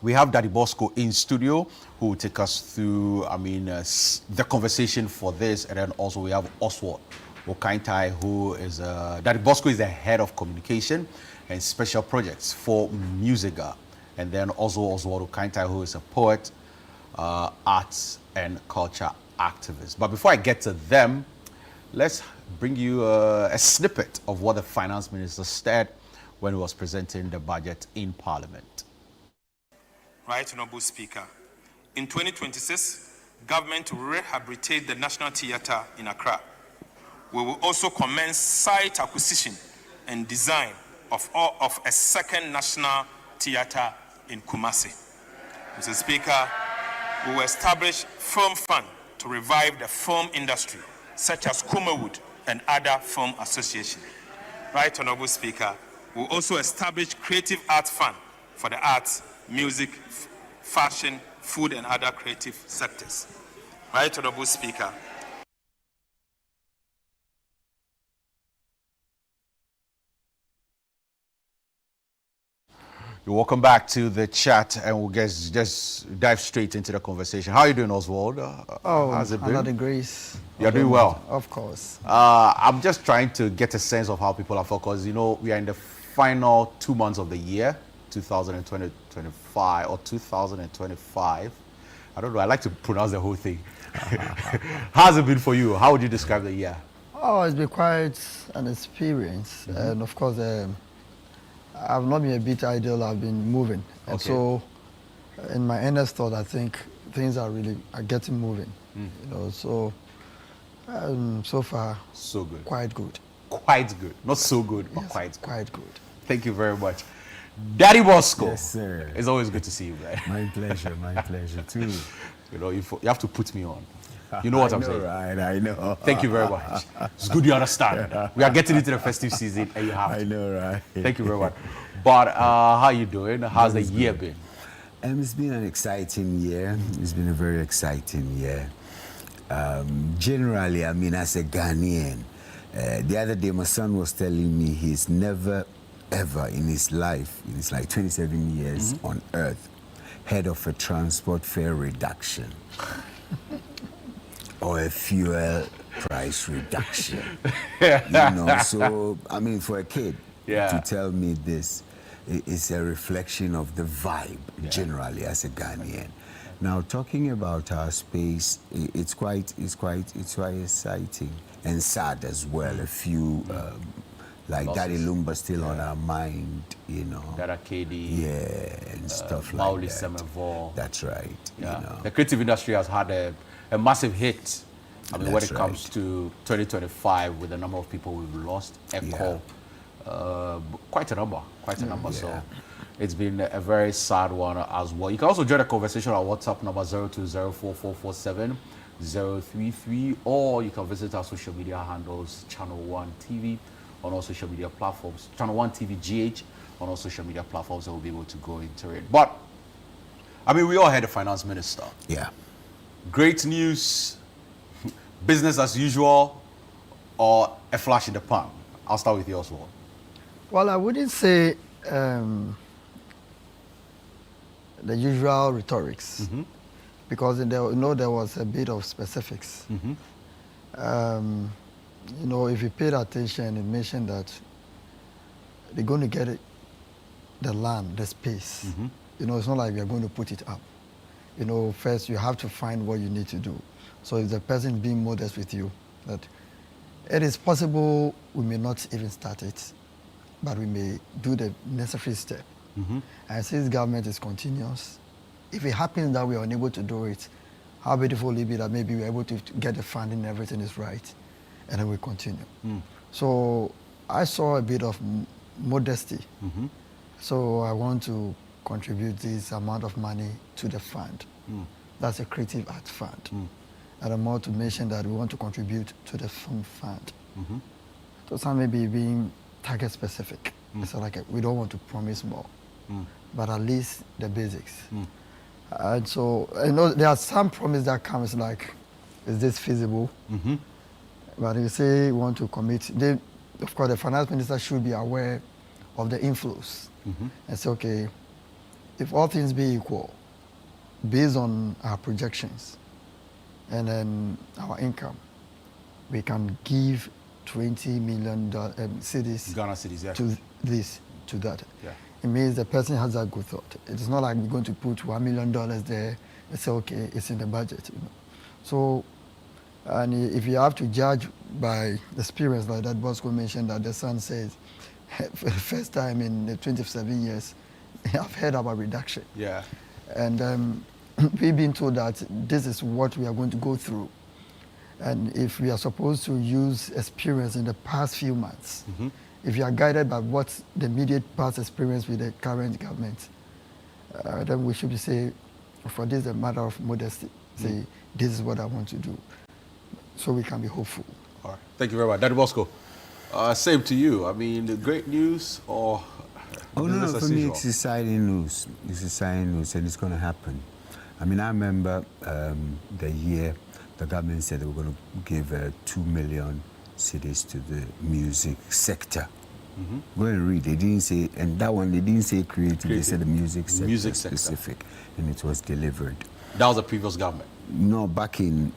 We have Daddy Bosco in studio who will take us through, I mean, the conversation for this. And then also we have Oswald Okaintai, who is, Daddy Bosco is the head of communication and special projects for Musica. And then also Oswald Okaintai, who is a poet, arts and culture activist. But before I get to them, let's bring you a snippet of what the finance minister said when he was presenting the budget in Parliament. Right Honourable Speaker, in 2026, government will rehabilitate the National Theatre in Accra. We will also commence site acquisition and design of a second national theatre in Kumasi. Mr. Speaker, we will establish film fund to revive the film industry, such as Kumawood and other film associations. Right, Honorable Speaker, we will also establish creative arts fund for the arts, music, fashion, food, and other creative sectors. Right, Honorable Speaker. You're welcome back to the chat, and we'll just dive straight into the conversation. How are you doing, Oswald? How's it been? Under the grace. You're doing well. Of course. I'm just trying to get a sense of how people are focused. You know, we are in the final 2 months of the year, 2025 or 2025. I don't know. I like to pronounce the whole thing. How's it been for you? How would you describe the year? Oh, it's been quite an experience, and of course, I've not been a bit idle. I've been moving, and so in my endless thought, I think things are getting moving. You know, so so far, so good, quite good, quite good, not so good, but yes, quite good. Thank you very much, Daddy Bosco. Yes, sir. It's always good to see you, man. My pleasure too. You know, you have to put me on. You know what I'm saying? Right, I know. Thank you very much. It's good you understand. We are getting into the festive season, and you have to. I know, right? Thank you very much. But how are you doing? How's the year been? It's been an exciting year. It's been a very exciting year. Generally, I mean, as a Ghanaian, the other day my son was telling me he's never, ever in his life, in his like 27 years on earth, heard of a transport fare reduction. Or a fuel price reduction. You know, so, I mean, for a kid to tell me this, it's a reflection of the vibe, generally, as a Ghanaian. Now, talking about our space, it's quite exciting and sad as well. A few, like losses. Daddy Lumba still on our mind, you know. Dada KD. Yeah, and stuff like Mauli that. Semevo. That's right. Yeah. You know. The creative industry has had a massive hit. I mean, when That's it comes to 2025, with the number of people we've lost, Ekow, quite a number. So it's been a very sad one as well. You can also join the conversation on WhatsApp number 0204447033, or you can visit our social media handles, Channel 1 TV, on all social media platforms, Channel 1 TV GH, on all social media platforms, and we'll be able to go into it. But, I mean, we all had a finance minister. Yeah. Great news, business as usual, or a flash in the pan? I'll start with you, Oswald. Well, I wouldn't say the usual rhetorics, because there was a bit of specifics. You know, if you paid attention, it mentioned that they're going to get the land, the space. You know, it's not like we are going to put it up. You know, first you have to find what you need to do. So if the person is being modest with you, that it is possible we may not even start it, but we may do the necessary step. And since government is continuous, if it happens that we are unable to do it, how beautiful will it be that maybe we're able to get the funding, everything is right, and then we continue. So I saw a bit of modesty. So I want to contribute this amount of money to the fund. That's a creative art fund. And I'm more to mention that we want to contribute to the film fund. So some may be being target specific. So like we don't want to promise more, but at least the basics. And so, you know, there are some promises that comes like, is this feasible? But if you say you want to commit, of course the finance minister should be aware of the inflows and say, okay, if all things be equal, based on our projections and then our income, we can give $20 million cedis Ghana cedis, yeah. to this, to that. Yeah. It means the person has that good thought. It's not like we're going to put $1 million there and say, okay, it's in the budget. You know? So, and if you have to judge by experience, like that Bosco mentioned, that the son says, for the first time in the 27 years, I've heard about reduction. Yeah. And we've been told that this is what we are going to go through. And if we are supposed to use experience in the past few months if you are guided by what the immediate past experience with the current government, then we should be saying, for this a matter of modesty, say, this is what I want to do, so we can be hopeful. All right, thank you very much. Daddy Bosco, same to you. I mean, the great news or business as for me usual? it's exciting news. It's exciting news, and it's going to happen. I mean, I remember the year the government said they were going to give 2 million cedis to the music sector. Go and read. They didn't say, and that one they didn't say creative. They said the music sector specific, and it was delivered. That was the previous government. No, back in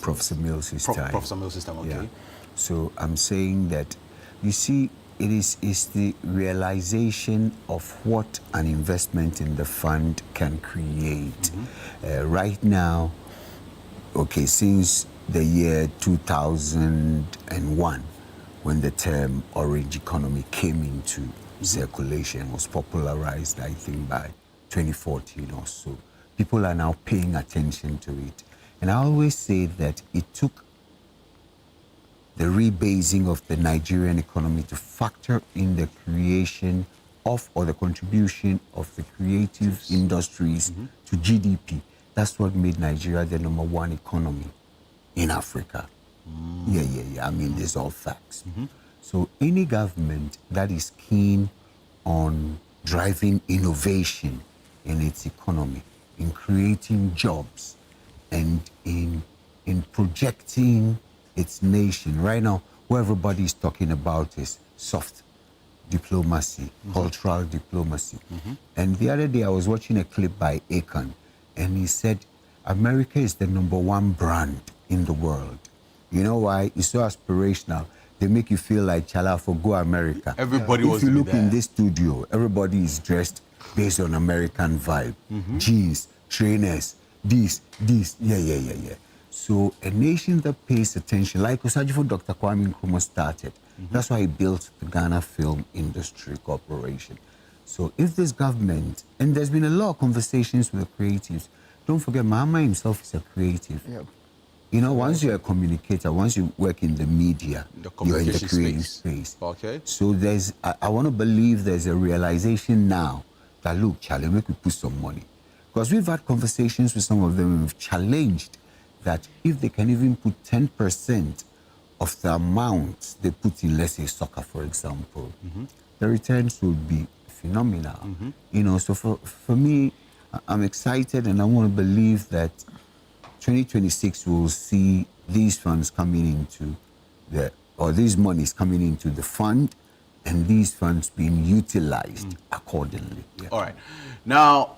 Professor Mills's time. Professor Mills's time, okay. Yeah. So I'm saying that, you see, it's the realization of what an investment in the fund can create. Right now, okay, since the year 2001, when the term orange economy came into circulation, was popularized, I think, by 2014 or so, people are now paying attention to it. And I always say that it took the rebasing of the Nigerian economy to factor in the creation of, or the contribution of, the creative industries to GDP. That's what made Nigeria the #1 economy in Africa. Yeah. I mean, these are all facts. So any government that is keen on driving innovation in its economy, in creating jobs, and in projecting its nation. Right now, what everybody is talking about is soft diplomacy, cultural diplomacy. And the other day I was watching a clip by Ekow, and he said, America is the #1 brand in the world. You know why? It's so aspirational. They make you feel like, chala, for go America. Everybody was If you look there. in this studio, everybody is dressed based on American vibe. Jeans, trainers, this, yeah. So a nation that pays attention, like Osajifo Dr. Kwame Nkrumah started, that's why he built the Ghana Film Industry Corporation. So if this government, and there's been a lot of conversations with the creatives, don't forget, Mahama himself is a creative. You know, once you're a communicator, once you work in the media, you're in the creative space. Okay. So I want to believe there's a realization now that, look, Charlie, we could put some money. Because we've had conversations with some of them and we've challenged that if they can even put 10% of the amount they put in, let's say, soccer, for example, the returns would be phenomenal. You know, so for me, I'm excited, and I want to believe that 2026 will see these funds coming into these monies coming into the fund, and these funds being utilized accordingly. All right. Now,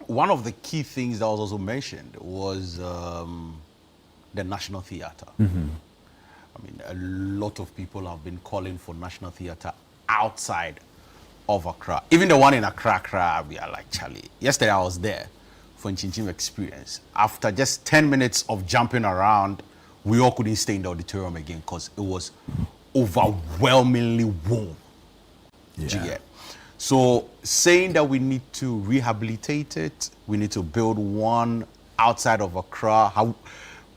one of the key things that was also mentioned was the National Theatre. I mean, a lot of people have been calling for National Theatre outside of Accra. Even the one in Accra, we are like, Charlie. Yesterday I was there for Nchinchim experience. After just 10 minutes of jumping around, we all couldn't stay in the auditorium again because it was overwhelmingly warm. Yeah. So saying that we need to rehabilitate it, we need to build one outside of Accra,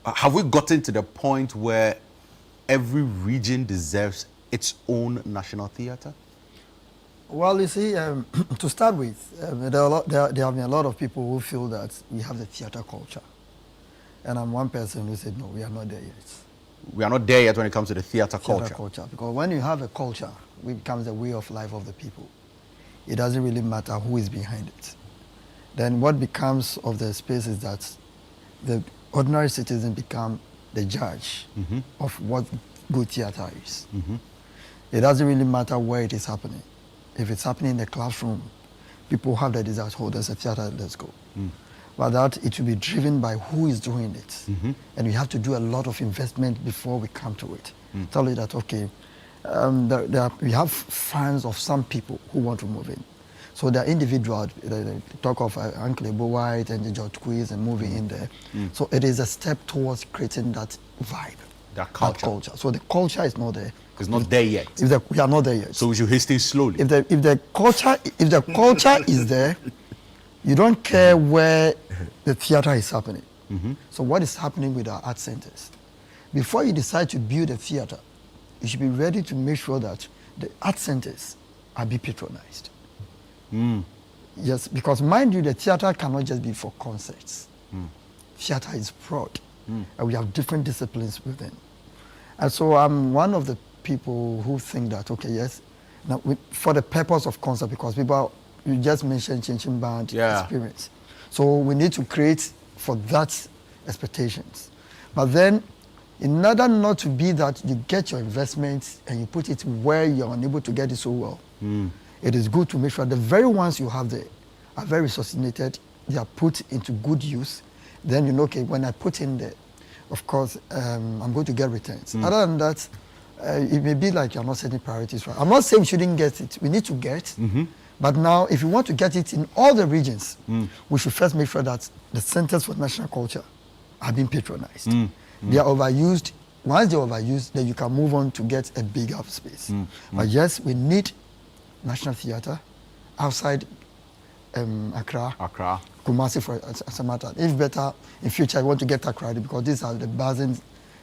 have we gotten to the point where every region deserves its own national theatre? Well, you see, to start with, there have been a lot of people who feel that we have the theatre culture. And I'm one person who said, no, we are not there yet. We are not there yet when it comes to the theatre culture. Because when you have a culture, it becomes a way of life of the people. It doesn't really matter who is behind it. Then what becomes of the space is that the ordinary citizen become the judge of what good theatre is. It doesn't really matter where it is happening. If it's happening in the classroom, people have the desire, oh, there's a theatre, let's go. But that it will be driven by who is doing it. And we have to do a lot of investment before we come to it. Tell you that, okay, we have fans of some people who want to move in. So they're individual, they talk of Uncle Ebo White and the George Quiz and moving in there. So it is a step towards creating that vibe. That culture. So the culture is not there. It's not there yet. We are not there yet. So we should hasten slowly. If the culture is there, you don't care where the theatre is happening. So what is happening with our art centers? Before you decide to build a theatre, you should be ready to make sure that the art centers are being patronized. Yes, because mind you, the theater cannot just be for concerts. Theater is broad, and we have different disciplines within. And so I'm one of the people who think that, okay, yes, now for the purpose of concert, because people, you just mentioned Chinchin Band experience. So we need to create for that expectations. But then, in order not to be that you get your investments and you put it where you're unable to get it so well, it is good to make sure the very ones you have there are very resuscitated, they are put into good use. Then you know, okay, when I put in there, of course, I'm going to get returns. Other than that, it may be like you're not setting priorities right. I'm not saying we shouldn't get it. We need to get. But now, if you want to get it in all the regions, we should first make sure that the centers for national culture are being patronized. They are overused. Once they're overused, then you can move on to get a bigger space. But yes, we need national theater outside Accra, Kumasi for as a matter. If better, in future, I want to get Accra because these are the basin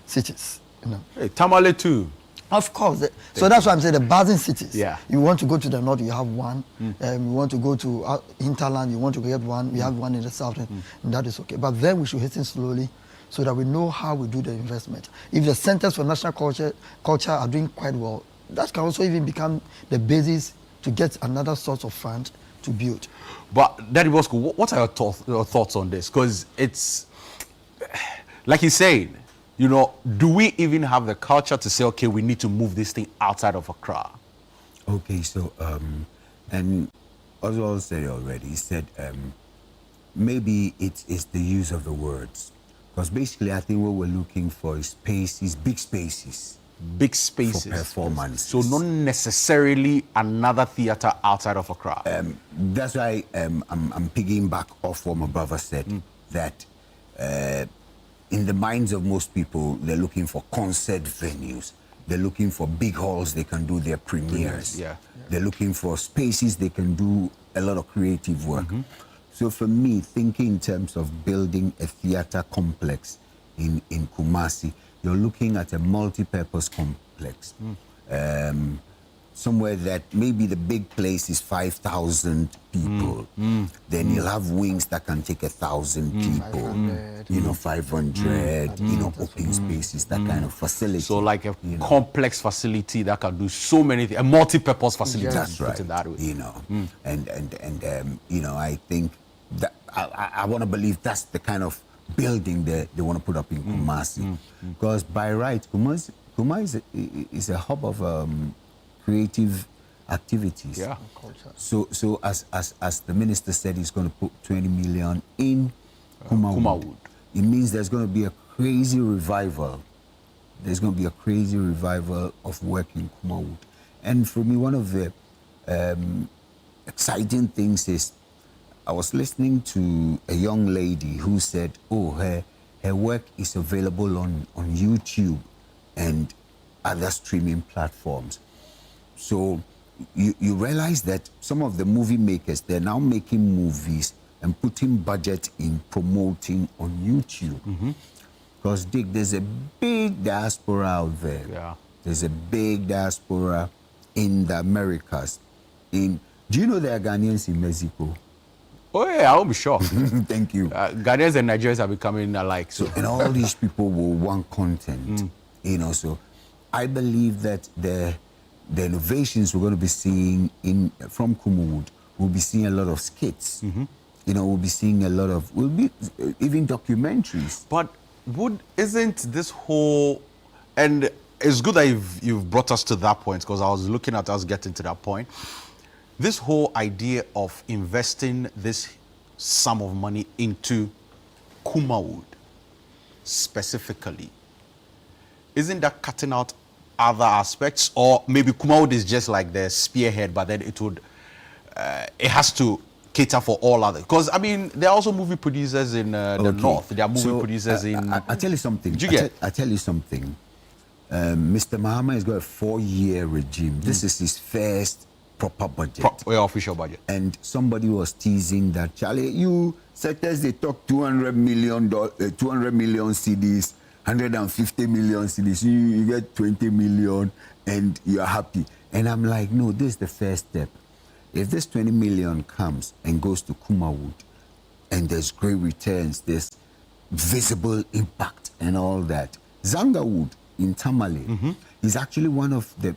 cities. You know. Hey, Tamale too. Of course. So that's why I'm saying the basin cities. Yeah. You want to go to the north, you have one. You want to go to hinterland, you want to get one. We have one in the south, and that is okay. But then we should hasten slowly so that we know how we do the investment. If the centers for national culture are doing quite well, that can also even become the basis to get another source of fund to build. But Daddy Bosco, what are your thoughts on this? Because it's, like he's saying, you know, do we even have the culture to say, okay, we need to move this thing outside of Accra? Okay, so, and Oswald said it already, he said, maybe it is the use of the words. Because basically, I think what we're looking for is spaces, big spaces. Big spaces. For performance. So not necessarily another theater outside of Accra. That's why I'm picking back off what my brother said, that in the minds of most people, they're looking for concert venues. They're looking for big halls they can do their premieres. They're looking for spaces they can do a lot of creative work. So for me, thinking in terms of building a theater complex in Kumasi, you're looking at a multi-purpose complex. Somewhere that maybe the big place is 5,000 people. Then you'll have wings that can take 1,000 people. 500. You know, 500, you know, open spaces, that kind of facility. So like a complex facility that can do so many things, a multi-purpose facility. That's right. That way. You know, and you know, I think that I want to believe that's the kind of building that they want to put up in Kumasi. Because by right, Kumasi is a hub of creative activities. Yeah. So as the minister said, he's going to put 20 million in Kumawood. It means there's going to be a crazy revival. There's going to be a crazy revival of work in Kumawood. And for me, one of the exciting things is I was listening to a young lady who said, oh, her work is available on YouTube and other streaming platforms. So you realize that some of the movie makers, they're now making movies and putting budget in promoting on YouTube. Because, Dick, there's a big diaspora out there. Yeah. There's a big diaspora in the Americas. Do you know there are Ghanaians in Mexico? Oh, yeah, I won't be shocked. Thank you. Ghanaians and Nigerians are becoming alike. So, and all these people will want content, you know. So I believe that the innovations we're going to be seeing from Kumawood, we'll be seeing a lot of skits. You know, we'll be seeing a lot of, even documentaries. But isn't this whole, and it's good that you've brought us to that point, because I was looking at us getting to that point. This whole idea of investing this sum of money into Kumawood specifically, isn't that cutting out other aspects? Or maybe Kumawood is just like the spearhead, but then it has to cater for all other. Because, I mean, there are also movie producers in the north. There are movie producers in... I'll tell you something. I'll tell you something. Mr. Mahama has got a 4-year regime. This is his first proper budget. Official budget. And somebody was teasing that, Charlie, you sectors, they talk 200 million CDs 150 million cedis, you get 20 million and you're happy. And I'm like, no, this is the first step. If this 20 million comes and goes to Kumawood and there's great returns, there's visible impact and all that. Zangawood in Tamale is actually one of the...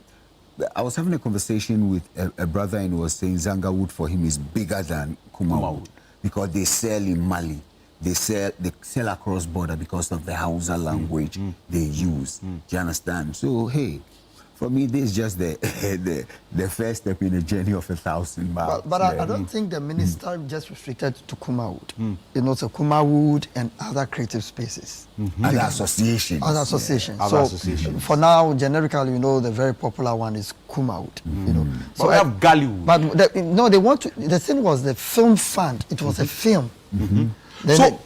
I was having a conversation with a brother and he was saying Zangawood for him is bigger than Kumawood because they sell in Mali. They sell across border because of the Hausa language they use. Do you understand? So, hey, for me, this is just the first step in a journey of 1,000 miles. But I don't think the minister just restricted to Kumawood. You know, so Kumawood and other creative spaces. Other associations. Other associations. Yeah. So Other associations. for now, generically, you know, the very popular one is Kumawood. You know, So we have Gallywood. But they want to. The thing was the film fund. It was a film.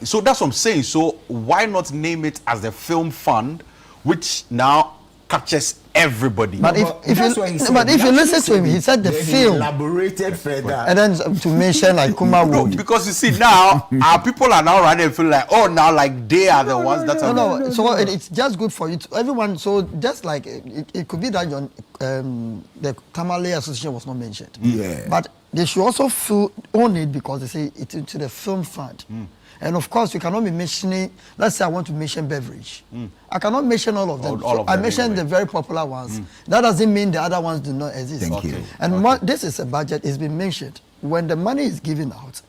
So that's what I'm saying. So why not name it as the Film Fund, which now captures everybody? But if you listen to him, he said the film. Elaborated further. And then to mention like Kumawood. No, because you see now, our people are now running and feel like, oh, now like they are the ones that are. No. So it's just good for you to, everyone. So just like it could be that your the Tamale Association was not mentioned. Yeah. But they should also own it because they say it's into the film fund. And of course, you cannot be mentioning, let's say I want to mention beverage. I cannot mention all of them. I mentioned the very popular ones. That doesn't mean the other ones do not exist. Thank you. And this is a budget, it's been mentioned. When the money is given out,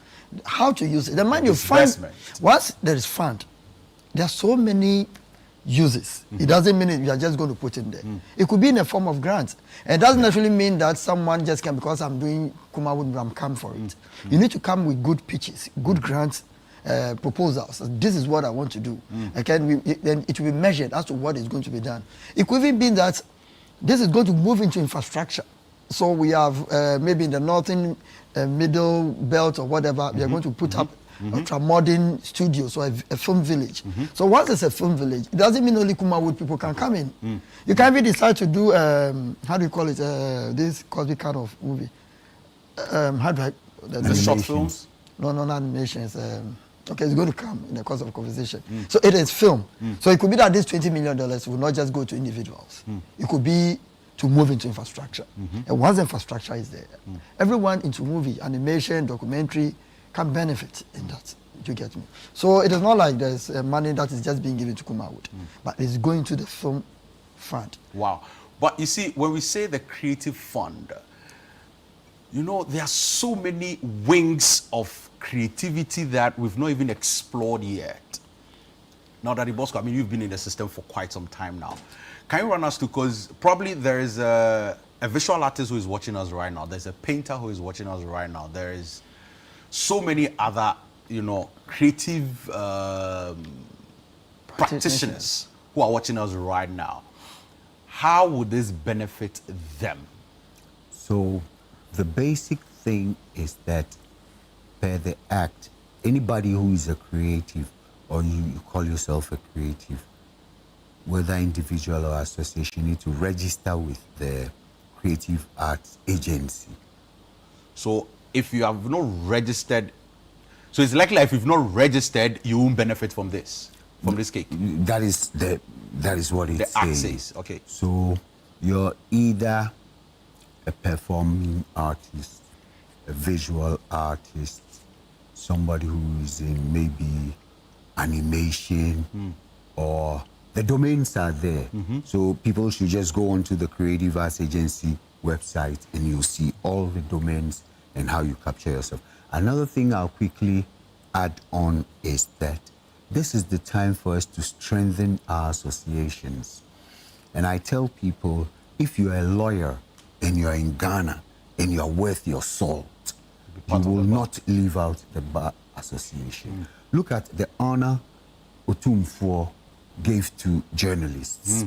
how to use it. The money you find, once there is fund, there are so many uses. It doesn't mean you are just going to put in there. It could be in a form of grants. It doesn't necessarily mean that someone just can, because I'm doing Kumawood, I'm come for it. You need to come with good pitches, good grants, proposals. This is what I want to do. Then it will be measured as to what is going to be done. It could even be that this is going to move into infrastructure. So we have maybe in the northern middle belt or whatever, we are going to put up ultra-modern studios or a film village. So once it's a film village, it doesn't mean only Kumawood people can come in. You can even decide to do, how do you call it, this cosmic kind of movie. How do I... The short films? No, not animations. Okay, it's going to come in the course of conversation. So it is film. So it could be that this $20 million will not just go to individuals. It could be to move into infrastructure. And once the infrastructure is there, everyone into movie, animation, documentary can benefit in that. You get me? So it is not like there's money that is just being given to Kumawood, but it's going to the film fund. Wow. But you see, when we say the creative fund, you know, there are so many wings of creativity that we've not even explored yet. Now, Daddy Bosco, I mean, you've been in the system for quite some time now. Can you run us through, because probably there is a visual artist who is watching us right now. There's a painter who is watching us right now. There is so many other, you know, creative practitioners who are watching us right now. How would this benefit them? So the basic thing is that per the act, anybody who is a creative, or you call yourself a creative, whether individual or association, need to register with the Creative Arts Agency. So if you have not registered, so it's likely if you've not registered, you won't benefit from this cake. That is what it the act says. Okay. So you're either a performing artist, a visual artist, somebody who is in maybe animation, or the domains are there. So people should just go onto the Creative Arts Agency website and you'll see all the domains and how you capture yourself. Another thing I'll quickly add on is that this is the time for us to strengthen our associations. And I tell people, if you're a lawyer and you're in Ghana and you're worth your salt, you will not leave out the Bar Association. Look at the honor Otumfuo gave to journalists.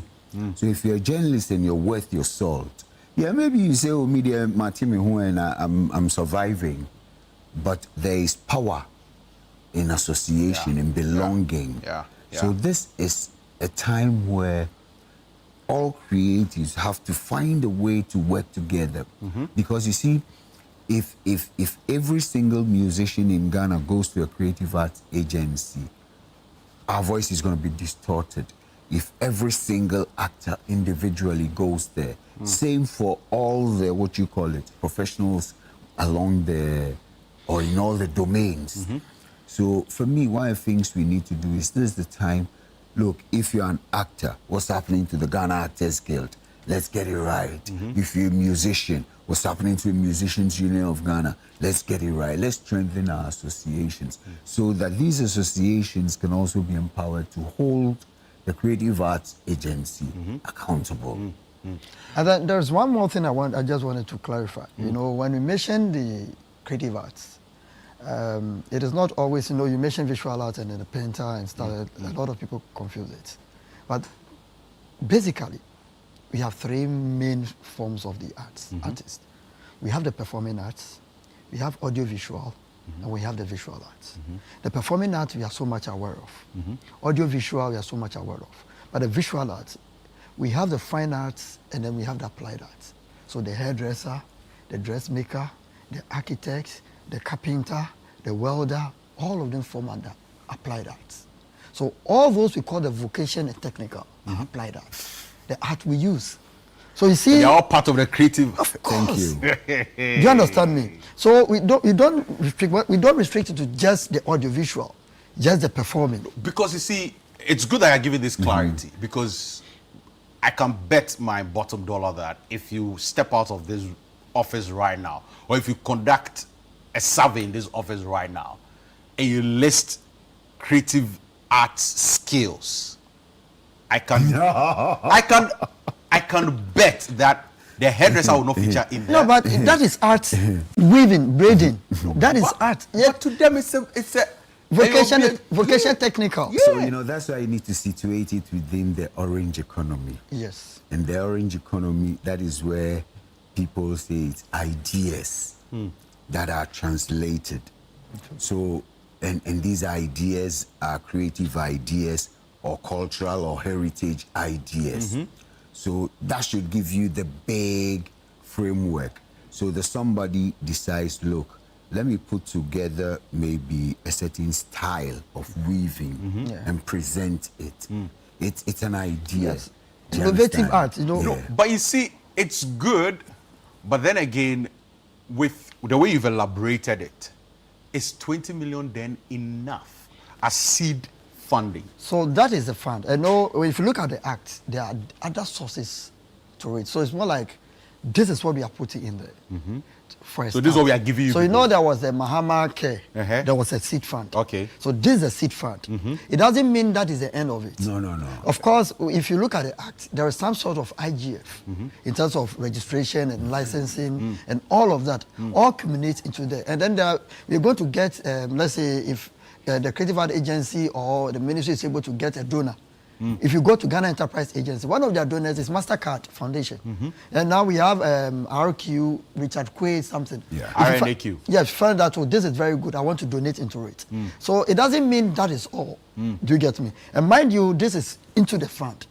So if you're a journalist and you're worth your salt, yeah, maybe you say, oh, media, and I'm surviving, but there is power in association and belonging. So this is a time where all creatives have to find a way to work together. Because you see, if every single musician in Ghana goes to a creative arts agency, our voice is going to be distorted. if every single actor individually goes there. Same for all the, what you call it, professionals along the, or in all the domains. So for me, one of the things we need to do is, this is the time, look, if you're an actor, what's happening to the Ghana Actors Guild? Let's get it right. If you're a musician, what's happening to the Musicians Union of Ghana? Let's get it right. Let's strengthen our associations so that these associations can also be empowered to hold the Creative Arts Agency accountable. And then there's one more thing I just wanted to clarify. You know, when we mention the creative arts, it is not always, you know, you mention visual art and then the painter and stuff. A lot of people confuse it. But basically, we have three main forms of the arts, artists. We have the performing arts, we have audiovisual, and we have the visual arts. The performing arts we are so much aware of. Audiovisual we are so much aware of. But the visual arts, we have the fine arts and then we have the applied arts. So the hairdresser, the dressmaker, the architect, the carpenter, the welder, all of them form under applied arts. So all those we call the vocation and technical applied arts, the art we use. So you see, they're all part of the creative. Of course. Thank you. Do you understand me? So we don't restrict it to just the audiovisual, just the performing. Because you see, it's good that you're giving this clarity because I can bet my bottom dollar that if you step out of this office right now, or if you conduct a survey in this office right now, and you list creative arts skills, I can bet that the hairdresser will not feature in there. No, but that is art. Weaving, braiding, that is art. Yeah. But to them, it's a vocation technical. So, you know, that's why you need to situate it within the orange economy. Yes. And the orange economy, that is where people say it's ideas that are translated. So, and these ideas are creative ideas or cultural or heritage ideas. So that should give you the big framework. So that somebody decides, look, let me put together maybe a certain style of weaving and present it. It's an idea. Yes. Innovative art, you know. No, but you see, it's good, but then again, with the way you've elaborated it, is 20 million then enough as seed funding? So that is the fund. And no, if you look at the act, there are other sources to it. So it's more like, this is what we are putting in there. So this is what we are giving you. So you know there was the Mahama Care. There was a seed fund. Okay. So this is a seed fund. It doesn't mean that is the end of it. No. Of course, if you look at the act, there is some sort of IGF in terms of registration and licensing and all of that. All culminates into there. And then we're going to get, let's say, if the Creative Art Agency or the ministry is able to get a donor. If you go to Ghana Enterprise Agency, one of their donors is MasterCard Foundation. And now we have RQ, Richard Quay, something. Yeah. RNAQ. Yes, find that, this is very good. I want to donate into it. So it doesn't mean that is all. Do you get me? And mind you, this is into the fund.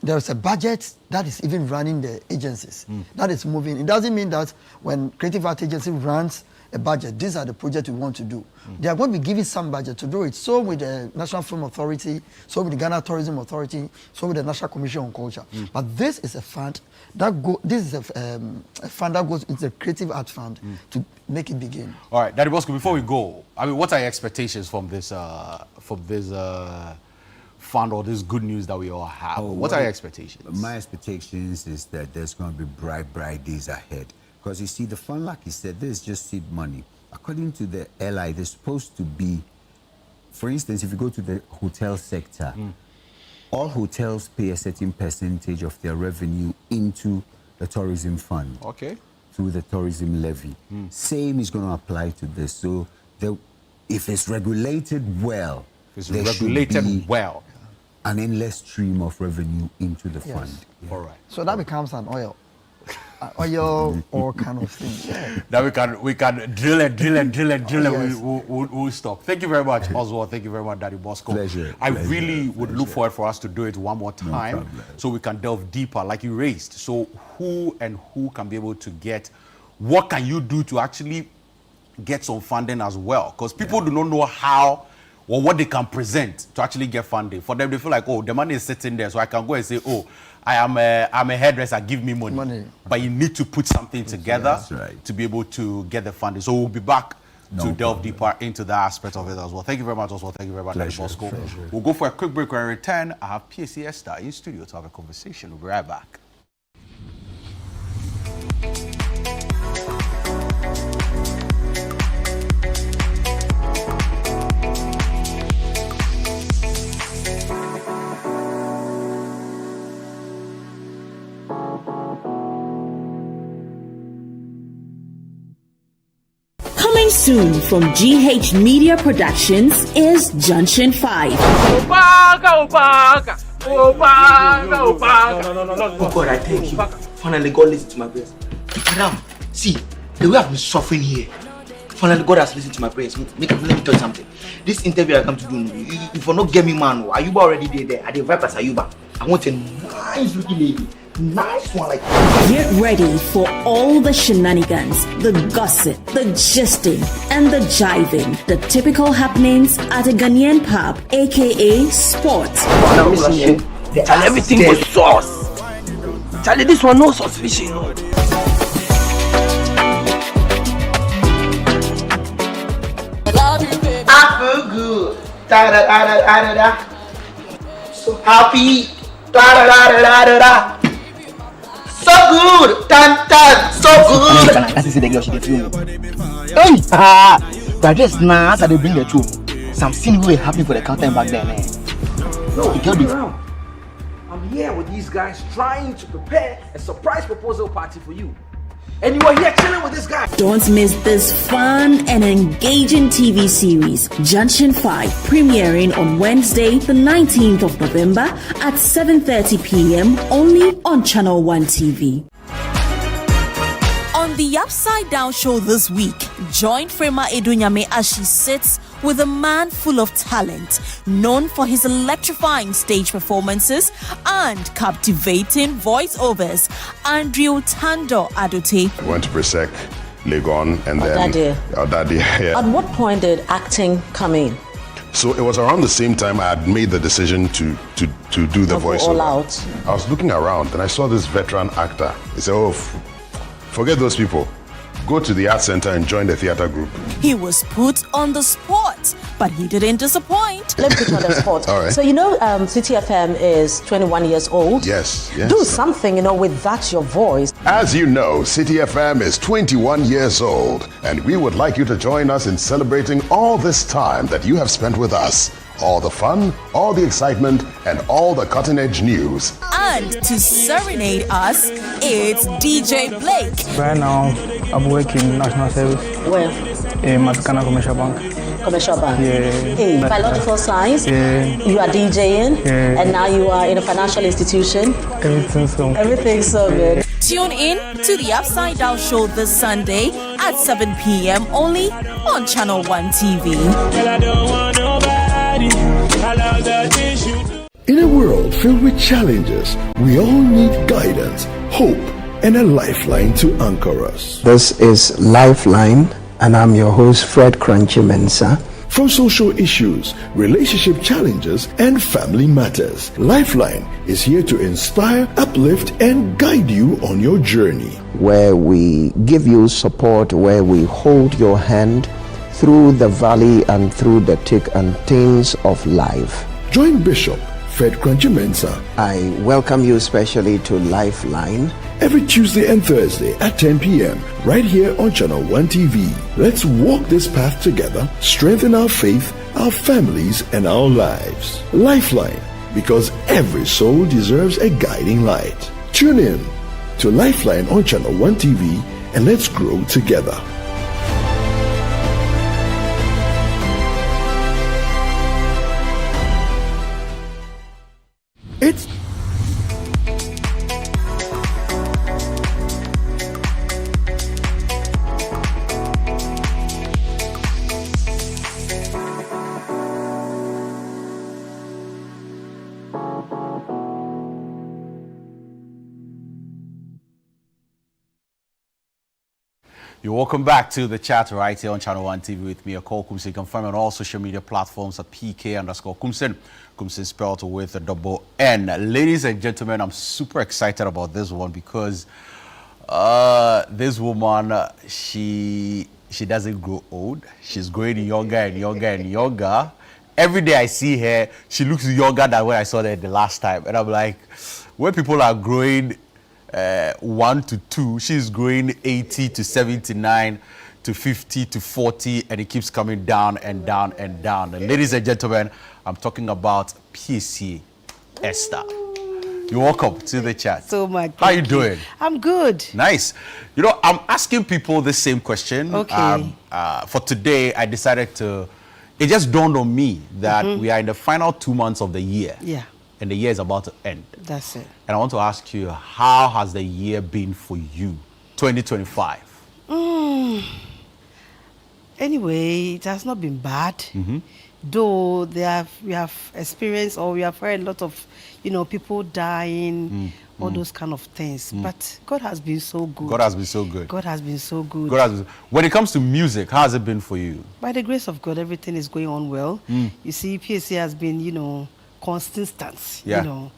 There is a budget that is even running the agencies. That is moving. It doesn't mean that when Creative Art Agency runs a budget, these are the projects we want to do. They are going to be given some budget to do it. So with the National Film Authority, so with the Ghana Tourism Authority, so with the National Commission on Culture. But this is a fund that this is a fund that goes into the Creative Art Fund to make it begin. All right, Daddy Bosco, before we go, I mean, what are your expectations from this fund or this good news that we all have? What are your expectations? My expectations is that there's going to be bright days ahead. Because you see, the fund, like you said, this is just seed money. According to the LI, they're supposed to be, for instance, if you go to the hotel sector, all hotels pay a certain percentage of their revenue into the tourism fund. Okay. Through the tourism levy. Same is going to apply to this. So if it's regulated well, there should be an endless stream of revenue into the fund. All right. So that becomes an oil or kind of thing. Now we can drill and we'll stop. Thank you very much, Oswald. Thank you very much, Daddy Bosco. Pleasure. I really would look forward for us to do it one more time so we can delve deeper, like you raised. So who can be able to get, what can you do to actually get some funding as well? Because people do not know how or what they can present to actually get funding. For them, they feel like, oh, the money is sitting there, so I can go and say, oh, I'm a hairdresser, give me money. But you need to put something together to be able to get the funding. So we'll be back to delve deeper into that aspect of it as well. Thank you very much, Oswald. Thank you very much, Bosco. We'll go for a quick break. When we return, I have Piesie Esther in studio to have a conversation. We'll be right back. Coming soon from GH Media Productions is Junction 5. Oh God, I thank you. Finally, God listened to my prayers. Madam, see, the way I've been suffering here, finally, God has listened to my prayers. Let me tell you something. This interview I come to do, if you not get me, man, Ayuba already there. I did vibe as Ayuba. I want a nice looking lady. Nice one like that. Get ready for all the shenanigans, the gossip, the gisting, and the jiving. The typical happenings at a Ghanaian pub, aka Sports. Now listen here. Charlie, everything was sauce. Charlie, this one no sauce fishing. I feel good. Da da da da da da. So happy. Da da da da da da. So good, tan, so good. That's the girl she get you. Hey, but just now, they bring the truth. Some scene will happen for the counter back then. No, you be around. I'm here with these guys trying to prepare a surprise proposal party for you. And you are here chilling with this guy. Don't miss this fun and engaging TV series, Junction 5, premiering on Wednesday, the 19th of November at 7:30 p.m. only on Channel 1 TV. On the Upside Down show this week, join Frema Edunyame as she sits with a man full of talent, known for his electrifying stage performances and captivating voiceovers, Andrew Tando Adote. I went to Brisek, Legon, and then Daddy. Yeah. At what point did acting come in? So it was around the same time I had made the decision to do the voiceover. All out. I was looking around and I saw this veteran actor. He said, oh, forget those people. Go to the art center and join the theater group. He was put on the spot, but he didn't disappoint. Let's put on the spot. All right. So City FM is 21 years old. Yes. Do something, with that your voice. As you know, City FM is 21 years old, and we would like you to join us in celebrating all this time that you have spent with us. All the fun, all the excitement, and all the cutting-edge news. And to serenade us, it's DJ Blake. Right now, I'm working national service. Where? In Matakana Commercial Bank. Commercial Bank? Yeah. Hey, biological science? Yeah. You are DJing? Yeah. And now you are in a financial institution? Everything's so good. Tune in to the Upside Down show this Sunday at 7 p.m. only on Channel 1 TV. In a world filled with challenges, we all need guidance, hope, and a lifeline to anchor us. This is Lifeline, and I'm your host, Fred Crunchy Mensa. From social issues, relationship challenges, and family matters, Lifeline is here to inspire, uplift, and guide you on your journey. Where we give you support, where we hold your hand through the valley and through the thick and thins of life. Join Bishop Fred Crunchy Mensa. I welcome you especially to Lifeline. Every Tuesday and Thursday at 10 p.m. right here on Channel 1 TV. Let's walk this path together, strengthen our faith, our families, and our lives. Lifeline, because every soul deserves a guiding light. Tune in to Lifeline on Channel 1 TV and let's grow together. It's You're welcome back to the chat right here on Channel 1 TV with me, Ekow Koomson. You can find me on all social media platforms at PK_Koomson. Koomson spelled with a double N. Ladies and gentlemen, I'm super excited about this one because this woman, she doesn't grow old. She's growing younger and younger and younger. Every day I see her, she looks younger than when I saw her the last time. And I'm like, when people are growing 1 to 2, she's growing 80 to 79 to 50 to 40, and it keeps coming down and down and down. And ladies and gentlemen, I'm talking about Piesie, Esther. You're welcome to the chat. So much. How you doing? I'm good. Nice. You know, I'm asking people the same question. Okay. For today, I decided to. It just dawned on me that we are in the final 2 months of the year. Yeah. And the year is about to end. That's it. And I want to ask you, how has the year been for you, 2025? Anyway, it has not been bad. Though we have experienced, or we have heard a lot of, people dying, all those kind of things. But God has been so good. God has been so good. God has been so good. When it comes to music, how has it been for you? By the grace of God, everything is going on well. You see, Piesie has been, consistent. Yeah.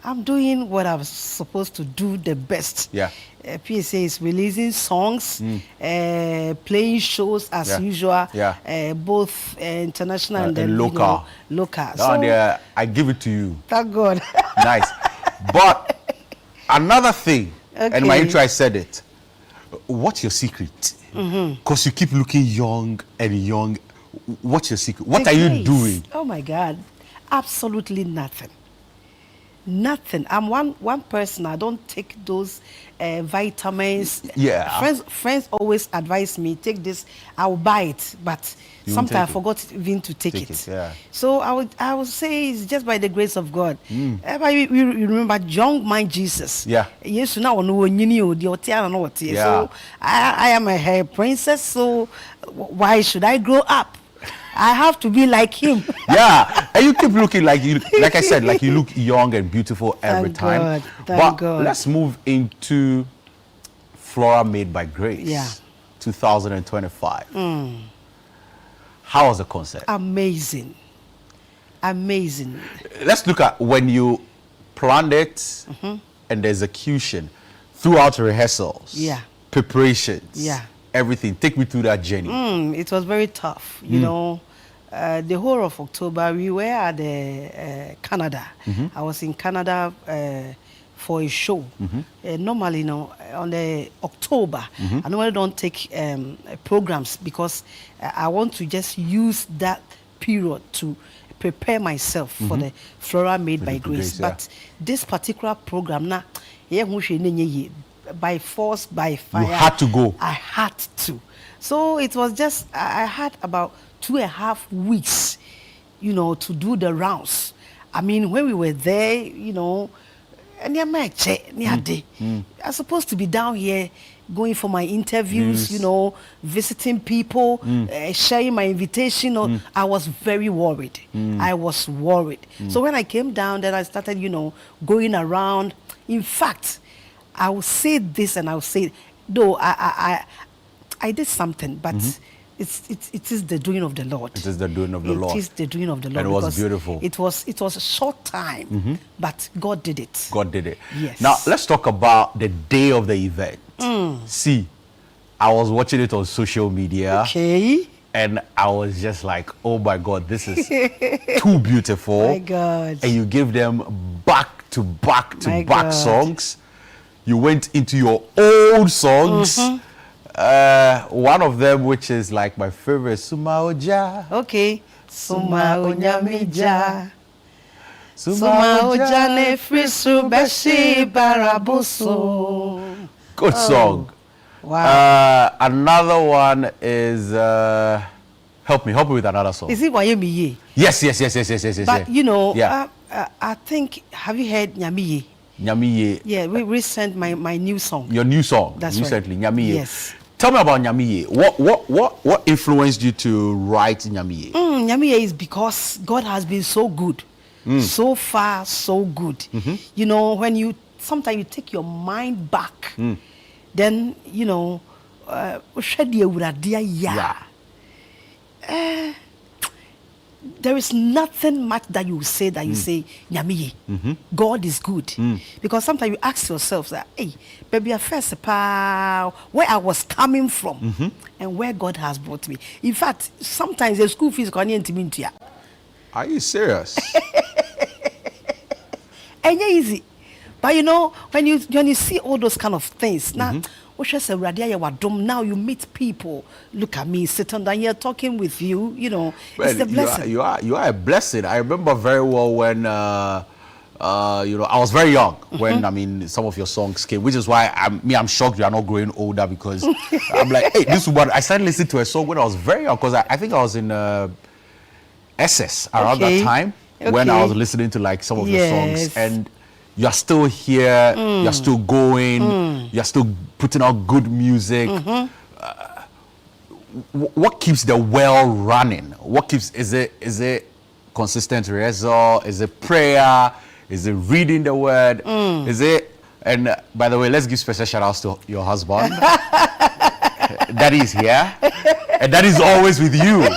I'm doing what I'm supposed to do the best. Yeah. Piesie is releasing songs, playing shows as usual, both international and then local. Local. So I give it to you. Thank God. Nice. But another thing, and in my intro I said it. What's your secret? Because you keep looking young and young. What's your secret? What are you doing? Oh my God. Absolutely nothing. Nothing. I'm one person. I don't take those vitamins. Yeah. Friends always advise me, take this. I will buy it, but sometimes I forgot even to take it. Yeah. So I would say it's just by the grace of God. You remember young man Jesus. Yeah. Yes, now So I am a hair princess. So why should I grow up? I have to be like him. Yeah, and you keep looking like I said, like you look young and beautiful every time. Thank God. Let's move into Flora Made by Grace. Yeah. 2025. How was the concert? Amazing. Let's look at when you planned it and the execution throughout rehearsals. Yeah. Preparations. Yeah. Everything. Take me through that journey. It was very tough. You know, the whole of October, we were at Canada. I was in Canada for a show. Normally, on the October, I normally don't take programs because I want to just use that period to prepare myself for the Flora Made by Grace. But this particular program, by force, by fire. You had to go. I had to. So it was just, I had about 2.5 weeks, to do the rounds. I mean, when we were there, I'm supposed to be down here going for my interviews, visiting people, sharing my invitation. I was very worried. I was worried. So when I came down, then I started, going around. In fact, I will say this and I will say, though I did something, but it is the doing of the Lord. It is the doing of the Lord. It is the doing of the Lord. And it was beautiful. It was a short time, but God did it. God did it. Yes. Now let's talk about the day of the event. See, I was watching it on social media. Okay. And I was just like, oh my God, this is too beautiful. My God. And you give them back to back to back songs. You went into your old songs. One of them, which is like my favorite, Suma Oja. Okay. Suma Onyamija. Suma Oja ne frisu beshi barabuso. Good song. Wow. Another one is help me with another song. Is it Wayemiye? Yes. But I think, have you heard Nyamiye? Nyamiye. Yeah, we sent my new song. Your new song. That's recently, right. Nyamiye. Yes. Tell me about Nyamiye. What influenced you to write Nyamiye? Nyamiye is because God has been so good. So far, so good. When sometimes you take your mind back, then, there is nothing much that you say that you say, Nyamiye, God is good. Because sometimes you ask yourself that, hey, baby, I first where I was coming from and where God has brought me. In fact, sometimes the school fees can be. Are you serious? And easy. But you know, when you see all those kind of things, now you meet people. Look at me sitting down here talking with you. You know, well, it's the blessing. You are a blessing. I remember very well when I was very young when I mean some of your songs came, which is why I'm shocked you are not growing older, because I'm like, hey, this woman. I started listening to a song when I was very young, because I think I was in SS around that time when I was listening to like some of your songs, and you're still here, you're still going, you're still putting out good music. What keeps the well running? What keeps, is it consistent rehearsal? Is it prayer? Is it reading the word? Is it, and by the way, let's give special shout outs to your husband. Daddy is here, and Daddy is always with you.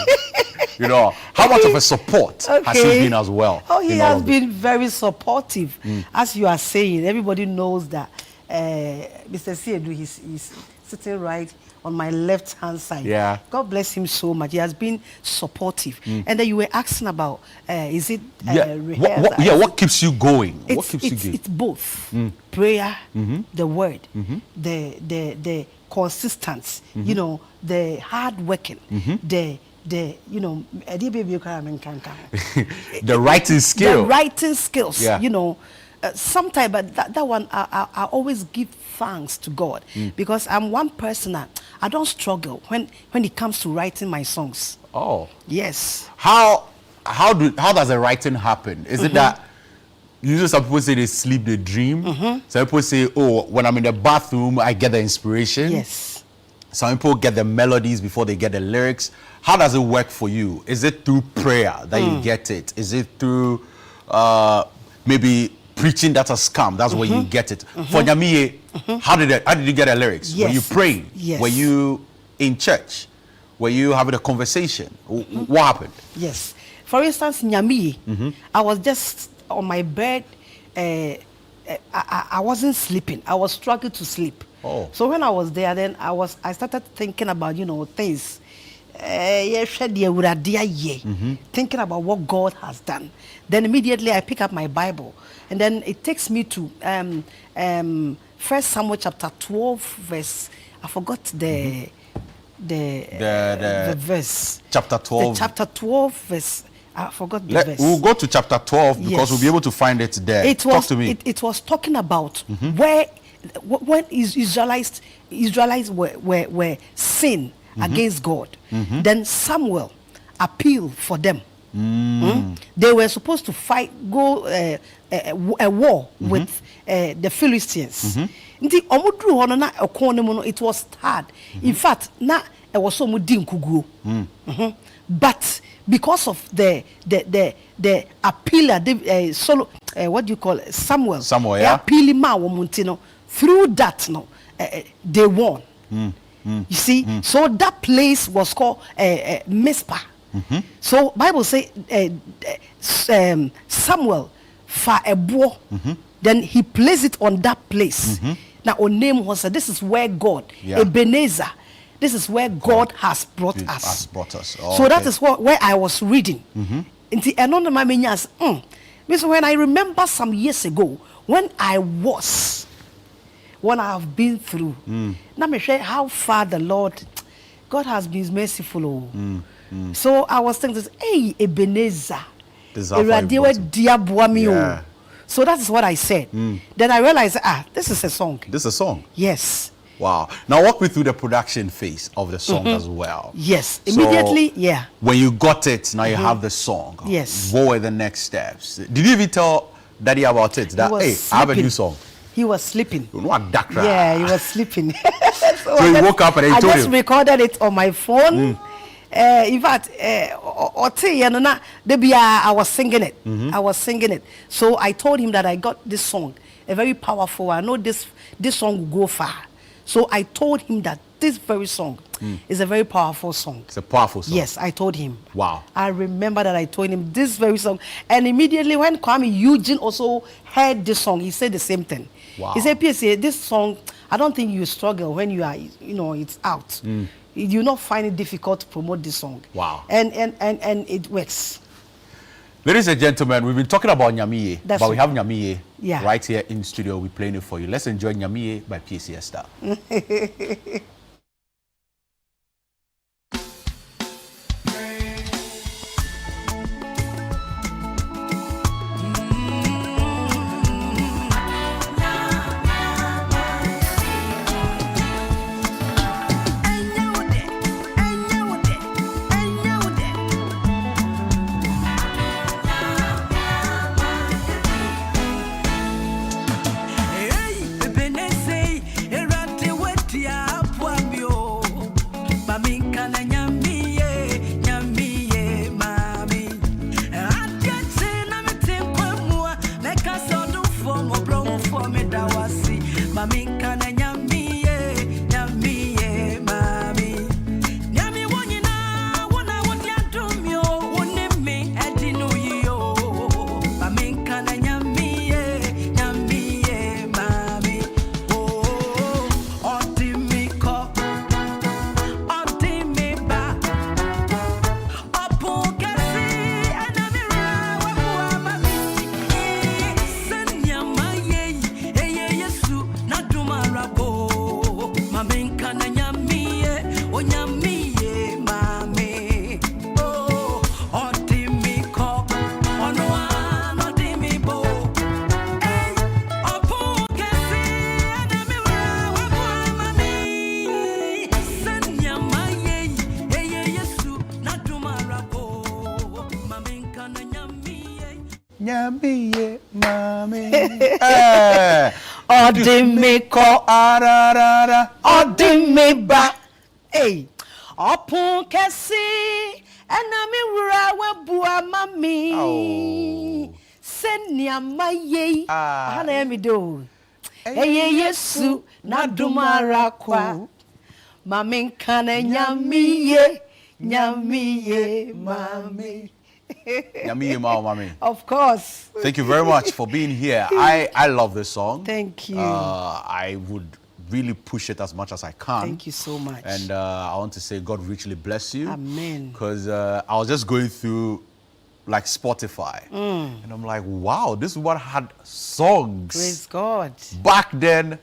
You know, how much of a support has he been as well? Oh, he has been very supportive. As you are saying, everybody knows that Mr. Siedu, he's sitting right on my left-hand side. Yeah. God bless him so much. He has been supportive. And then you were asking about, is it rehearsal? What keeps you going? What keeps you going? It's both. Prayer, the word, the consistency, you know, the hard working, the writing skill. The writing skills, yeah. you know. Sometimes, but that one, I always give thanks to God, because I'm one person I don't struggle when it comes to writing my songs. Oh. Yes. How does the writing happen? Is it that usually some people say they sleep, they dream? Some people say, oh, when I'm in the bathroom, I get the inspiration. Yes. Some people get the melodies before they get the lyrics. How does it work for you? Is it through prayer that you get it? Is it through maybe preaching that has come? That's where you get it. For Nyamiye, how did you get the lyrics? Yes. Were you praying? Yes. Were you in church? Were you having a conversation? What happened? Yes. For instance, Nyamiye, I was just on my bed. I wasn't sleeping. I was struggling to sleep. Oh. So when I was there, then I started thinking about, you know, things. Thinking about what God has done. Then immediately I pick up my Bible, and then it takes me to 1 Samuel chapter 12 verse. I forgot the verse. Chapter 12. The chapter 12 verse. I forgot the verse. We'll go to chapter 12 because Yes. we'll be able to find it there. Talk to me. It was talking about when Israelites were sin against God. Then Samuel appealed for them. They were supposed to go a war with the Philistines. It was hard. In fact, it was so but because of the appeal, what do you call it? Samuel, yeah. Through that, they won. You see, so that place was called Mizpah. So Bible say Samuel fa a bow, then he placed it on that place. Now our name was this is where God, Ebenezer, this is where God has brought us. Oh, so that is where I was reading. When I remember some years ago when I have been through, now me share how far the Lord, God has been merciful. So I was thinking, hey, Ebenezer, Yeah. so that is what I said. Then I realized, this is a song. This is a song? Yes. Wow. Now walk me through the production phase of the song as well. Yes. Immediately, yeah. When you got it, now you have the song. Yes. What were the next steps? Did you even tell Daddy about it? That, hey, I have a new song. He was sleeping. Yeah, he was sleeping. so he woke up and he told you? I just recorded it on my phone. In fact, I was singing it. I was singing it. So I told him that I got this song, a very powerful one. I know this song will go far. So I told him that this very song is a very powerful song. It's a powerful song. Yes, I told him. Wow. I remember that I told him this very song. And immediately when Kwame Eugene also heard this song, he said the same thing. Wow. He said, Piesie, this song, I don't think you struggle when you are, you know, it's out. You not find it difficult to promote this song. Wow. And it works. Ladies and gentlemen, we've been talking about Nyamiye, but right. we have Nyamiye Yeah. right here in studio. We're playing it for you. Let's enjoy Nyamiye by Piesie Esther. Nyamiye, mami. Odimiko ararara. Odimiba. Hey. Opun kesi. Enami wura webua mami. Senya maye. Hana yemi do. Eye Yesu na dumara kwa. Mami nkane nyamiye. Nyamiye mami. Nyamiye mao mami. Of course. Thank you very much for being here. I love this song. Thank you. I would really push it as much as I can. Thank you so much. And I want to say God richly bless you. Amen. Because I was just going through like Spotify. And I'm like, wow, this one had songs. Praise God. Back then.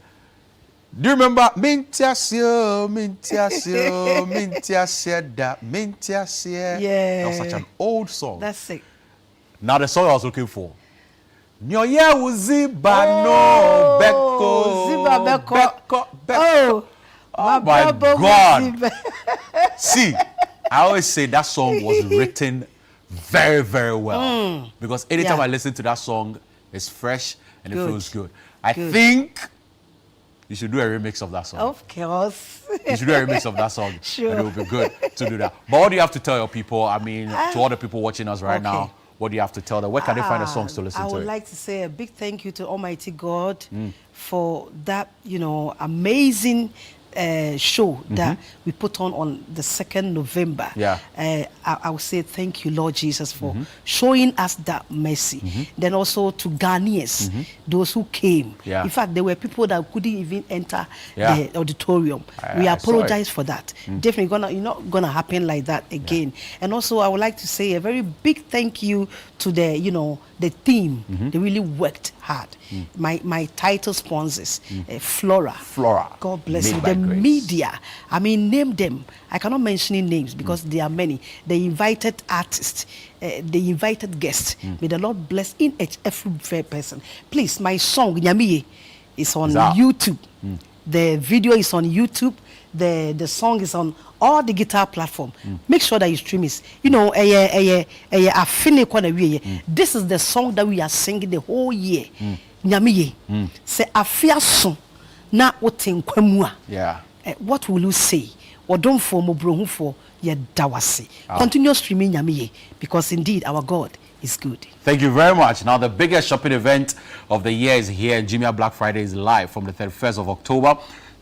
Do you remember Mintiasio, Mintiasio, Mintiasia, that Mintiasia? Yeah. That was such an old song. That's it. Now the song I was looking for. Nyoye Ziba no Beko. Ziba Beko. Beko. Oh my God. See, I always say that song was written very, very well. Because anytime I listen to that song, it's fresh and it feels good. I think you should do a remix of that song. Of course. You should do a remix of that song. Sure. And it will be good to do that. But what do you have to tell your people? I mean, to all the people watching us right now, what do you have to tell them? Where can they find the songs to listen to? I would like to say a big thank you to Almighty God for that, you know, amazing show that we put on the 2nd November. Yeah. I would say thank you, Lord Jesus, for showing us that mercy. Then also to Ghanaians, those who came. Yeah. In fact, there were people that couldn't even enter the auditorium. We apologize for that. Definitely you're not gonna happen like that again. And also, I would like to say a very big thank you to the, you know, the team. They really worked hard. My title sponsors, Flora. God bless you. The media. I mean, name them. I cannot mention names because there are many. They invited artists. They invited guests. May the Lord bless in every person. Please, my song Nyamiye is on YouTube. The video is on YouTube. The song is on all the guitar platform. Make sure that you stream it. You know, this is the song that we are singing the whole year. Nyamiye. Se afia so na otenkwamua. Yeah. What will you say? Or don't for mobrohu for ye dawasi. Continue streaming Nyamiye because indeed our God is good. Thank you very much. Now the biggest shopping event of the year is here. Jumia Black Friday is live from the 31st of October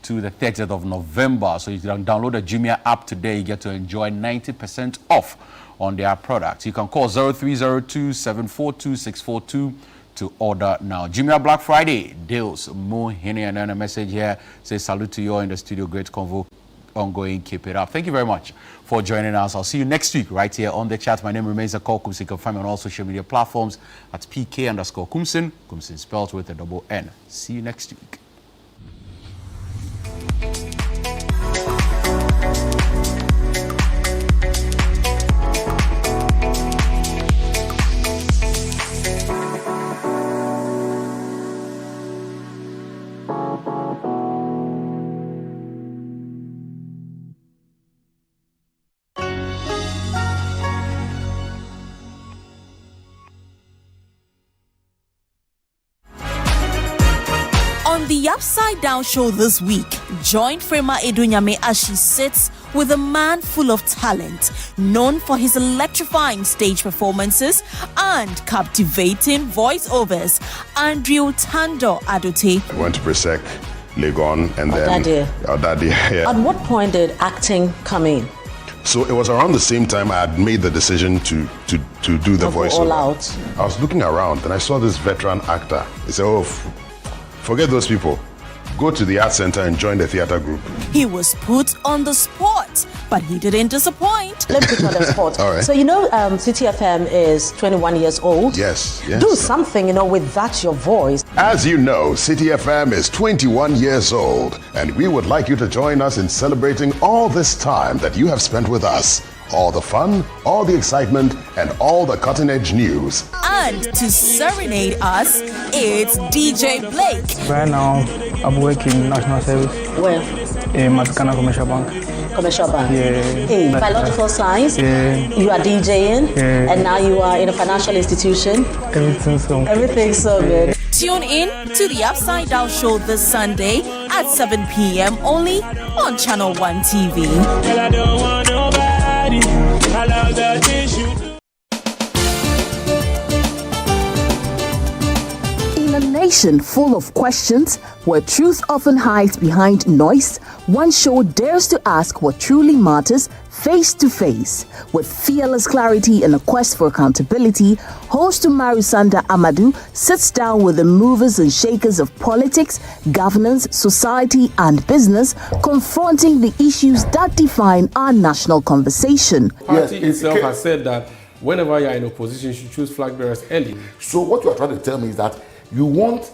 to the 30th of November. So you can download the Jumia app today. You get to enjoy 90% off on their products. You can call 0302-742-642 to order now. Jumia Black Friday deals. Mo Hini, and then a message here says salute to you all in the studio. Great convo ongoing. Keep it up. Thank you very much for joining us. I'll see you next week right here on the chat. My name remains Ekow Koomson. You can find me on all social media platforms at PK_Koomson. Koomson spelled with a double N. See you next week. On the Upside Down show this week, join Frema Edunyame as she sits with a man full of talent, known for his electrifying stage performances and captivating voiceovers, Andrew Tando Adote. I went to Presec, Legon, and then Odadie. Yeah. At what point did acting come in? So it was around the same time I had made the decision to do the voiceover. All out. I was looking around and I saw this veteran actor. He said, "Oh, forget those people. Go to the art center and join the theater group." He was put on the spot, but he didn't disappoint. Let me put you on the spot. All right. So, City FM is 21 years old. Yes. Do something, with that, your voice. As you know, City FM is 21 years old, and we would like you to join us in celebrating all this time that you have spent with us. All the fun, all the excitement, and all the cutting-edge news. And to serenade us, it's DJ Blake. Right now, I'm working national service. Where? Matakana Commercial Bank. Commercial Bank? Yeah. Hey, biological science? Yeah. You are DJing? Yeah. And now you are in a financial institution? Everything's so good. Tune in to the Upside Down show this Sunday at 7 p.m. only on Channel 1 TV. I don't want nobody. I love the things you do. In a nation full of questions, where truth often hides behind noise, one show dares to ask what truly matters face to face. With fearless clarity and a quest for accountability, host Umaru Sanda Amadou sits down with the movers and shakers of politics, governance, society, and business, confronting the issues that define our national conversation. The party itself has said that whenever you are in opposition, you should choose flag bearers early. So what you are trying to tell me is that you want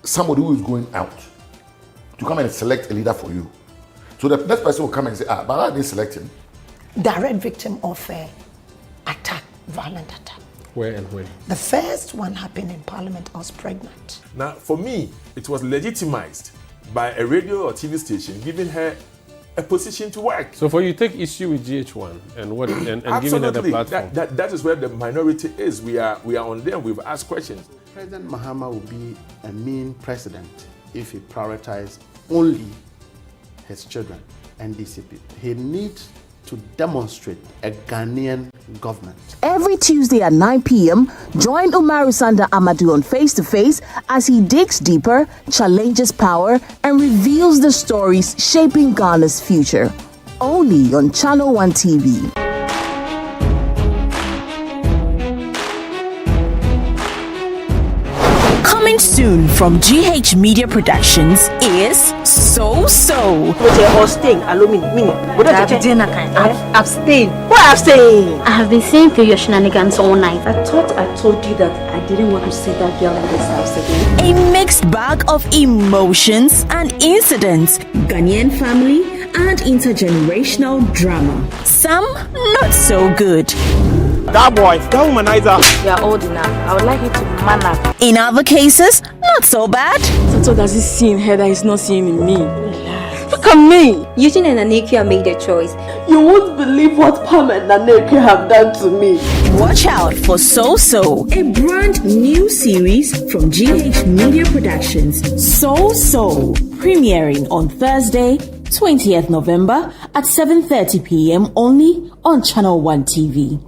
somebody who is going out to come and select a leader for you. So the next person will come and say, but I didn't select him. Direct victim of attack, violent attack. Where and when? The first one happened in Parliament. I was pregnant. Now, for me, it was legitimized by a radio or TV station giving her a position to work. So for you, take issue with GH1 and giving her the platform. That is where the minority is. We are on them. We've asked questions. President Mahama will be a mean president if he prioritizes only his children and DCP. He needs to demonstrate a Ghanaian government. Every Tuesday at 9 p.m., join Umaru Sanda Amadou on Face to Face as he digs deeper, challenges power, and reveals the stories shaping Ghana's future. Only on Channel 1 TV. Coming soon from GH Media Productions is So. Abstain. Why abstain? I have been seeing through your shenanigans all night. I thought I told you that I didn't want to see that girl in this house again. A mixed bag of emotions and incidents, Ghanaian family and intergenerational drama. Some not so good. That boy, that womanizer. You are old enough. I would like you to man up. In other cases, not so bad. So does he see in her that he's not seeing in me? Look at me. Eugene and Anekia made their choice. You won't believe what Pam and Anekia have done to me. Watch out for So, a brand new series from GH Media Productions. So, premiering on Thursday, 20th November at 7:30 p.m. only on Channel 1 TV.